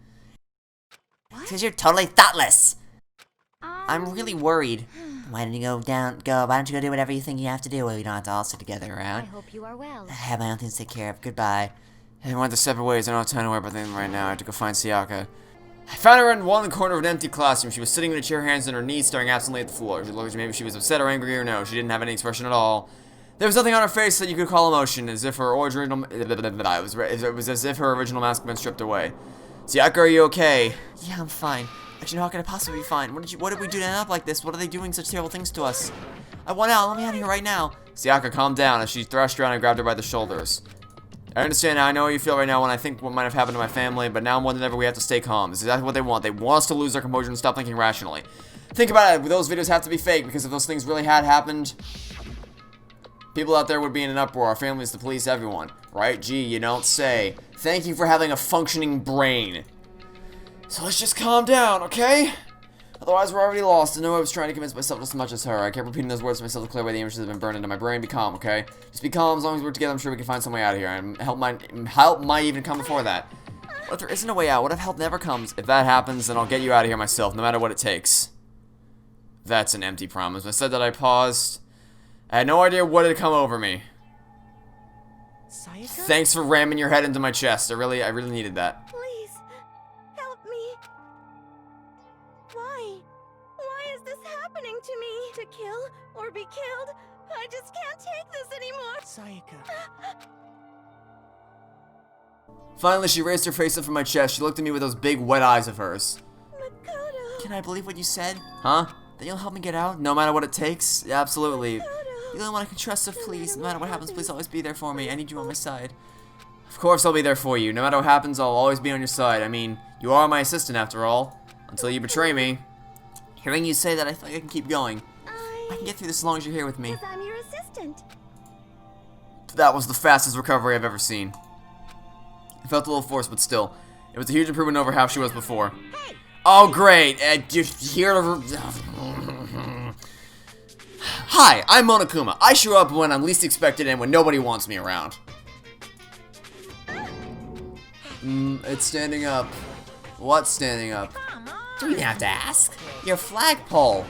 Because you're totally thoughtless. I'm really worried. Why don't you why don't you go do whatever you think you have to do? We don't have to all sit together I around. hope you are well. I have my own things to take care of. Goodbye. They went their separate ways. I don't have time to worry about them right now. I have to go find Sayaka. I found her in one corner of an empty classroom. She was sitting in a chair, hands on her knees, staring absently at the floor. She looked at me, maybe she was upset or angry or no. She didn't have any expression at all. There was nothing on her face that you could call emotion, as if her original... It was as if her original mask had been stripped away. Sayaka, are you okay? Yeah, I'm fine. Actually, how could I possibly be fine? What did we do to end up like this? What are they doing such terrible things to us? I want out. Let me out of here right now. Sayaka, calm down, as she thrashed around and grabbed her by the shoulders. I understand now. I know how you feel right now when I think what might have happened to my family, but now more than ever we have to stay calm. This is exactly what they want. They want us to lose our composure and stop thinking rationally. Think about it. Those videos have to be fake, because if those things really had happened, people out there would be in an uproar. Our families, the police, everyone. Right? Gee, you don't say. Thank you for having a functioning brain. So let's just calm down, okay? Otherwise, we're already lost. I know I was trying to convince myself just as much as her. I kept repeating those words to myself to clear away the images that have been burned into my brain. Be calm, okay? Just be calm. As long as we're together, I'm sure we can find some way out of here. And help might even come before that. What if there isn't a way out? What if help never comes? If that happens, then I'll get you out of here myself, no matter what it takes. That's an empty promise. When I said that, I paused. I had no idea what had come over me. Sayaka? Thanks for ramming your head into my chest. I really needed that. Please, help me. Why is this happening to me? To kill or be killed? I just can't take this anymore. Sayaka. Finally, she raised her face up from my chest. She looked at me with those big wet eyes of hers. Makoto. Can I believe what you said? Huh? That you'll help me get out? No matter what it takes? Yeah, absolutely. You're the only one I can trust, so please, no matter what happens, please always be there for me. I need you on my side. Of course I'll be there for you. No matter what happens, I'll always be on your side. I mean, you are my assistant after all. Until you betray me. Hearing you say that, I feel like I can keep going. I can get through this as long as you're here with me. Because I'm your assistant. That was the fastest recovery I've ever seen. It felt a little forced, but still. It was a huge improvement over how she was before. Oh, great! Just here to... Hi, I'm Monokuma. I show up when I'm least expected and when nobody wants me around. It's standing up. What's standing up? Do you have to ask? Your flagpole.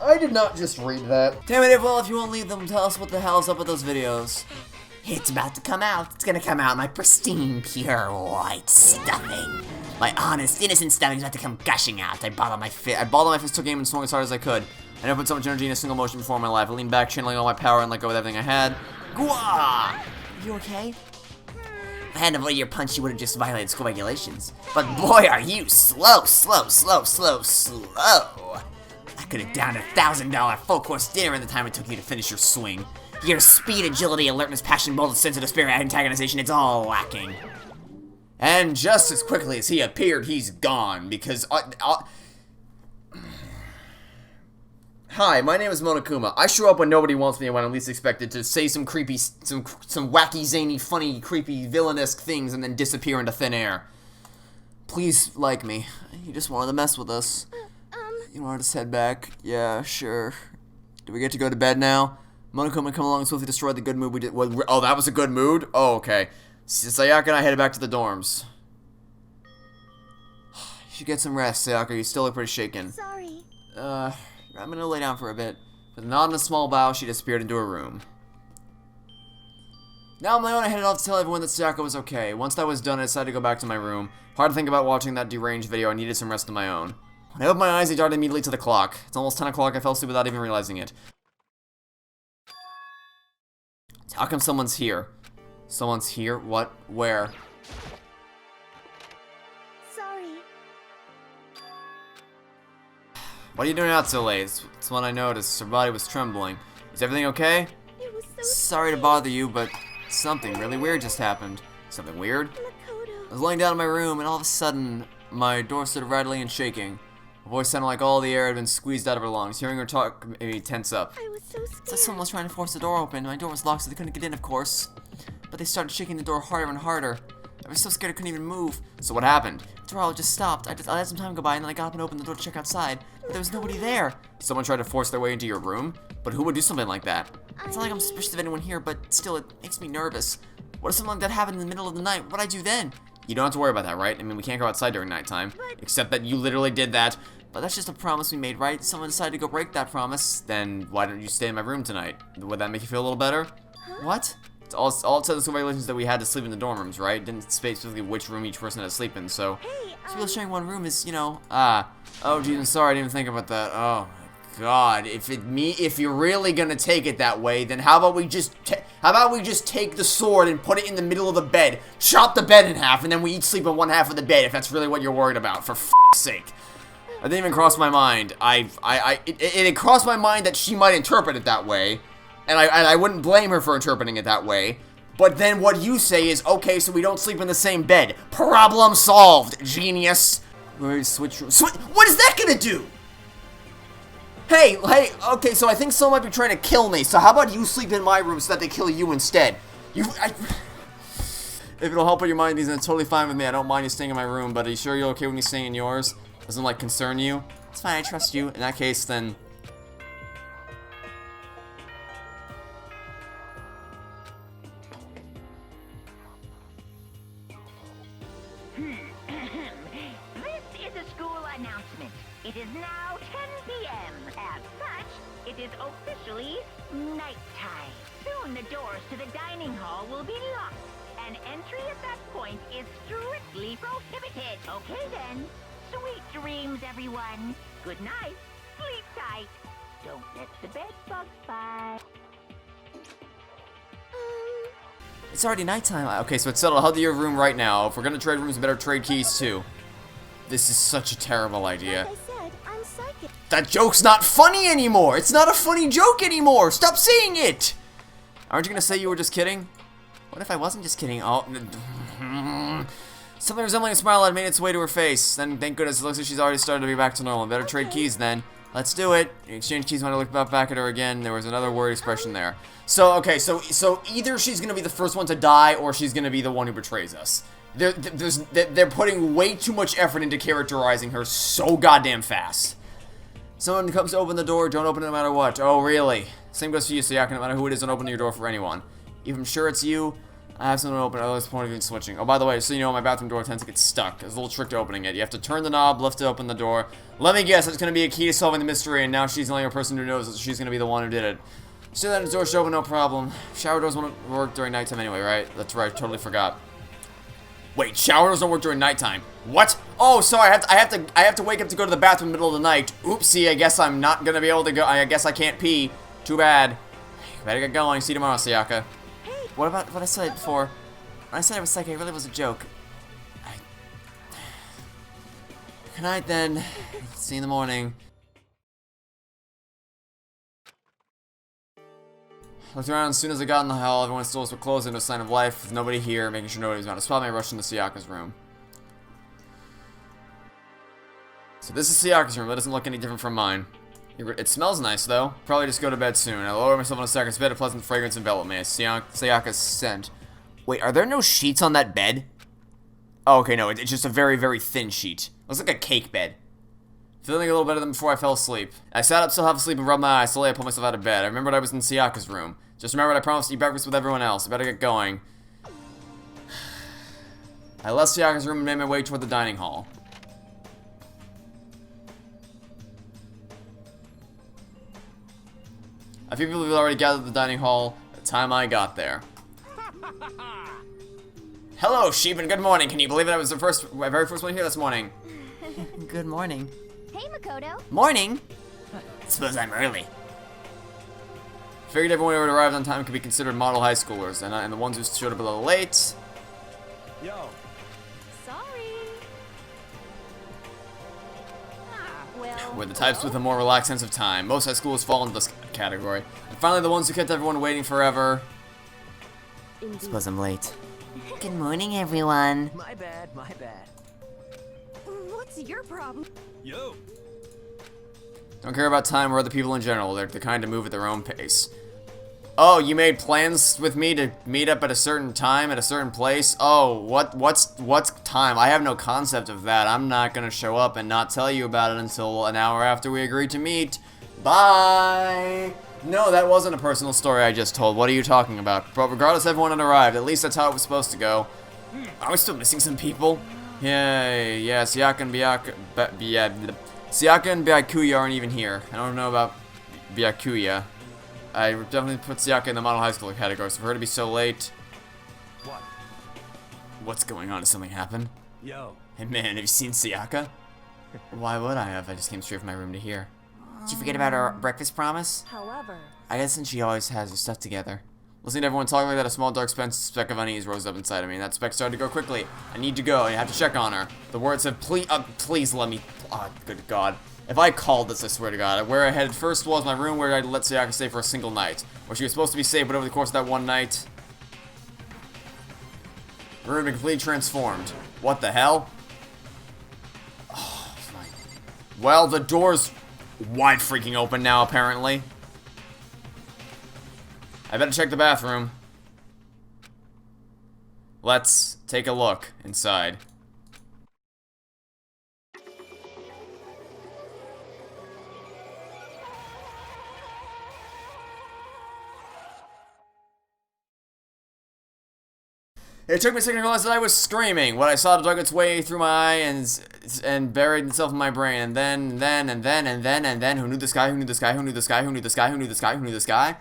I did not just read that. Damn it, well, if you won't leave them, tell us what the hell's up with those videos. It's about to come out. It's gonna come out in my pristine, pure white stuffing. My honest, innocent stuffing's about to come gushing out. I balled on my fist, took aim, and swung as hard as I could. I never put so much energy in a single motion before in my life. I leaned back, channeling all my power, and let go with everything I had. Gwah! Are you okay? If I hadn't avoided your punch, you would have just violated school regulations. But boy, are you slow. I could have downed $1,000 full-course dinner in the time it took you to finish your swing. Your speed, agility, alertness, passion, boldness, sense of the spirit, antagonization, it's all lacking. And just as quickly as he appeared, he's gone, because Hi, my name is Monokuma. I show up when nobody wants me and when I'm least expected to say some creepy, some wacky, zany, funny, creepy, villainous things and then disappear into thin air. Please like me. You just wanted to mess with us. You wanted us to head back? Yeah, sure. Do we get to go to bed now? Monokuma come along and swiftly destroyed the good mood we did. Oh, that was a good mood? Oh, okay. Sayaka and I headed back to the dorms. You should get some rest, Sayaka. You still look pretty shaken. Sorry. I'm gonna lay down for a bit. With a nod and a small bow, she disappeared into her room. Now on my own, I headed off to tell everyone that Sayaka was okay. Once that was done, I decided to go back to my room. Hard to think about watching that deranged video. I needed some rest of my own. When I opened my eyes, I darted immediately to the clock. It's almost 10 o'clock. I fell asleep without even realizing it. How come someone's here? Someone's here? What? Where? Sorry. What are you doing out so late? It's when I noticed. Her body was trembling. Is everything okay? It was so Sorry to bother you, but something really weird just happened. Something weird? Makoto. I was laying down in my room, and all of a sudden, my door started rattling and shaking. Her voice sounded like all the air had been squeezed out of her lungs. Hearing her talk made me tense up. I was so It's like scared. someone was trying to force the door open. My door was locked, so they couldn't get in, of course. But they started shaking the door harder and harder. I was so scared I couldn't even move. So what happened? After a while, it just stopped. I let some time go by, and then I got up and opened the door to check outside. But there was nobody there. Someone tried to force their way into your room? But who would do something like that? It's not like I'm suspicious of anyone here, but still, it makes me nervous. What if something like that happened in the middle of the night? What'd I do then? You don't have to worry about that, right? I mean, we can't go outside during nighttime. Except that you literally did that. But that's just a promise we made, right? Someone decided to go break that promise. Then why don't you stay in my room tonight? Would that make you feel a little better? What? All it said in the school regulations that we had to sleep in the dorm rooms, right? It didn't specifically which room each person had to sleep in, so... Hey, people sharing one room is, you know... Oh, geez, I'm sorry, I didn't even think about that. Oh, my God. If you're really gonna take it that way, then how about we just take the sword and put it in the middle of the bed, chop the bed in half, and then we each sleep in one half of the bed, if that's really what you're worried about, for f***'s sake. It didn't even cross my mind. It crossed my mind that she might interpret it that way, and I wouldn't blame her for interpreting it that way. But then what you say is, okay, so we don't sleep in the same bed. Problem solved, genius. Switch room. What is that gonna do? Hey, okay, so I think someone might be trying to kill me. So how about you sleep in my room so that they kill you instead? If it'll help with your mind, then it's totally fine with me. I don't mind you staying in my room, but are you sure you're okay with me staying in yours? Doesn't, like, concern you? It's fine, I trust you. In that case, then... This is a school announcement. It is now 10 p.m. As such, it is officially nighttime. Soon the doors to the dining hall will be locked, and entry at that point is strictly prohibited. Okay then. Sweet dreams, everyone. Good night. Sleep tight. Don't let the bed bugs bite. It's already nighttime. Okay, so it's settled. I'll head to your room right now. If we're gonna trade rooms, we better trade keys too. This is such a terrible idea. Like I said, I'm psychic. That joke's not funny anymore! It's not a funny joke anymore! Stop saying it! Aren't you gonna say you were just kidding? What if I wasn't just kidding? Oh... Something resembling a smile had made its way to her face. Then, thank goodness, it looks like she's already started to be back to normal. Better trade keys then. Let's do it. Exchange keys when I looked back at her again. There was another worried expression there. So, okay, so either she's gonna be the first one to die, or she's gonna be the one who betrays us. They're putting way too much effort into characterizing her so goddamn fast. Someone comes to open the door, don't open it no matter what. Oh, really? Same goes for you, Sayaka. No matter who it is, don't open your door for anyone. If I'm sure it's you, I have something to open. Otherwise, the point of even switching. Oh, by the way, so you know, my bathroom door tends to get stuck. There's a little trick to opening it. You have to turn the knob, lift to open the door. Let me guess, it's going to be a key to solving the mystery, and now she's the only person who knows that she's going to be the one who did it. Still, that the door should open, no problem. Shower doors won't work during nighttime anyway, right? That's right, totally forgot. Wait, shower doors don't work during nighttime. What? Oh, sorry, I have to wake up to go to the bathroom in the middle of the night. Oopsie, I guess I'm not gonna be able to go. I guess I can't pee. Too bad. Better get going. See you tomorrow, Sayaka. What about what I said before? When I said I was psychic, it really was a joke. Good night then. See you in the morning. Looked around as soon as I got in the hall. Everyone's doors were closed, no sign of life. With nobody here, making sure nobody was going to spot me, I rushed into Sayaka's room. So this is Sayaka's room. That doesn't look any different from mine. It smells nice, though. Probably just go to bed soon. I lower myself on Sayaka's bed. A pleasant fragrance enveloped me. Sayaka's scent. Wait, are there no sheets on that bed? Oh, okay, no. It's just a very, very thin sheet. Looks like a cake bed. Feeling a little better than before I fell asleep. I sat up still half asleep and rubbed my eyes. Slowly I pulled myself out of bed. I remembered I was in Sayaka's room. Just remembered I promised to eat breakfast with everyone else. I better get going. I left Sayaka's room and made my way toward the dining hall. A few people had already gathered at the dining hall by the time I got there. Hello, sheep, and good morning. Can you believe it? I was my very first one here this morning. Good morning. Hey, Makoto. Morning! Suppose I'm early. Figured everyone who had arrived on time could be considered model high schoolers, and the ones who showed up a little late. Yo. Sorry. Well. Were the types with a more relaxed sense of time. Most high schoolers fall into this category. And finally, the ones who kept everyone waiting forever. Suppose I'm late. Good morning, everyone. My bad, my bad. What's your problem? Yo. Don't care about time or other people in general. They're the kind to move at their own pace. Oh, you made plans with me to meet up at a certain time at a certain place? Oh, what's time? I have no concept of that. I'm not gonna show up and not tell you about it until an hour after we agreed to meet. Bye! No, that wasn't a personal story I just told. What are you talking about? But regardless, everyone had arrived. At least that's how it was supposed to go. Are we still missing some people? Yeah, Sayaka and Sayaka and Byakuya aren't even here. I don't know about Byakuya. I definitely put Sayaka in the model high school category, so for her to be so late... What? What's going on? Did something happen? Yo. Hey man, have you seen Sayaka? Why would I have? I just came straight from my room to here. Did you forget about our breakfast promise? However, I guess since she always has her stuff together. Listening to everyone talk like that, a small dark speck of unease rose up inside of me, and that speck started to go quickly. I need to go, I have to check on her. The words said, please let me... Oh, good God. If I called this, I swear to God. Where I headed first was my room where I'd let Sayaka stay for a single night. Where she was supposed to be safe, but over the course of that one night... the room had completely transformed. What the hell? Oh, fine. Well, the door's wide freaking open now, apparently. I better check the bathroom. Let's take a look inside. It took me a second to realize that I was screaming. What I saw dug its way through my eye and buried itself in my brain. And then, who knew this guy, who knew this guy, who knew this guy, who knew this guy, who knew this guy, who knew this guy?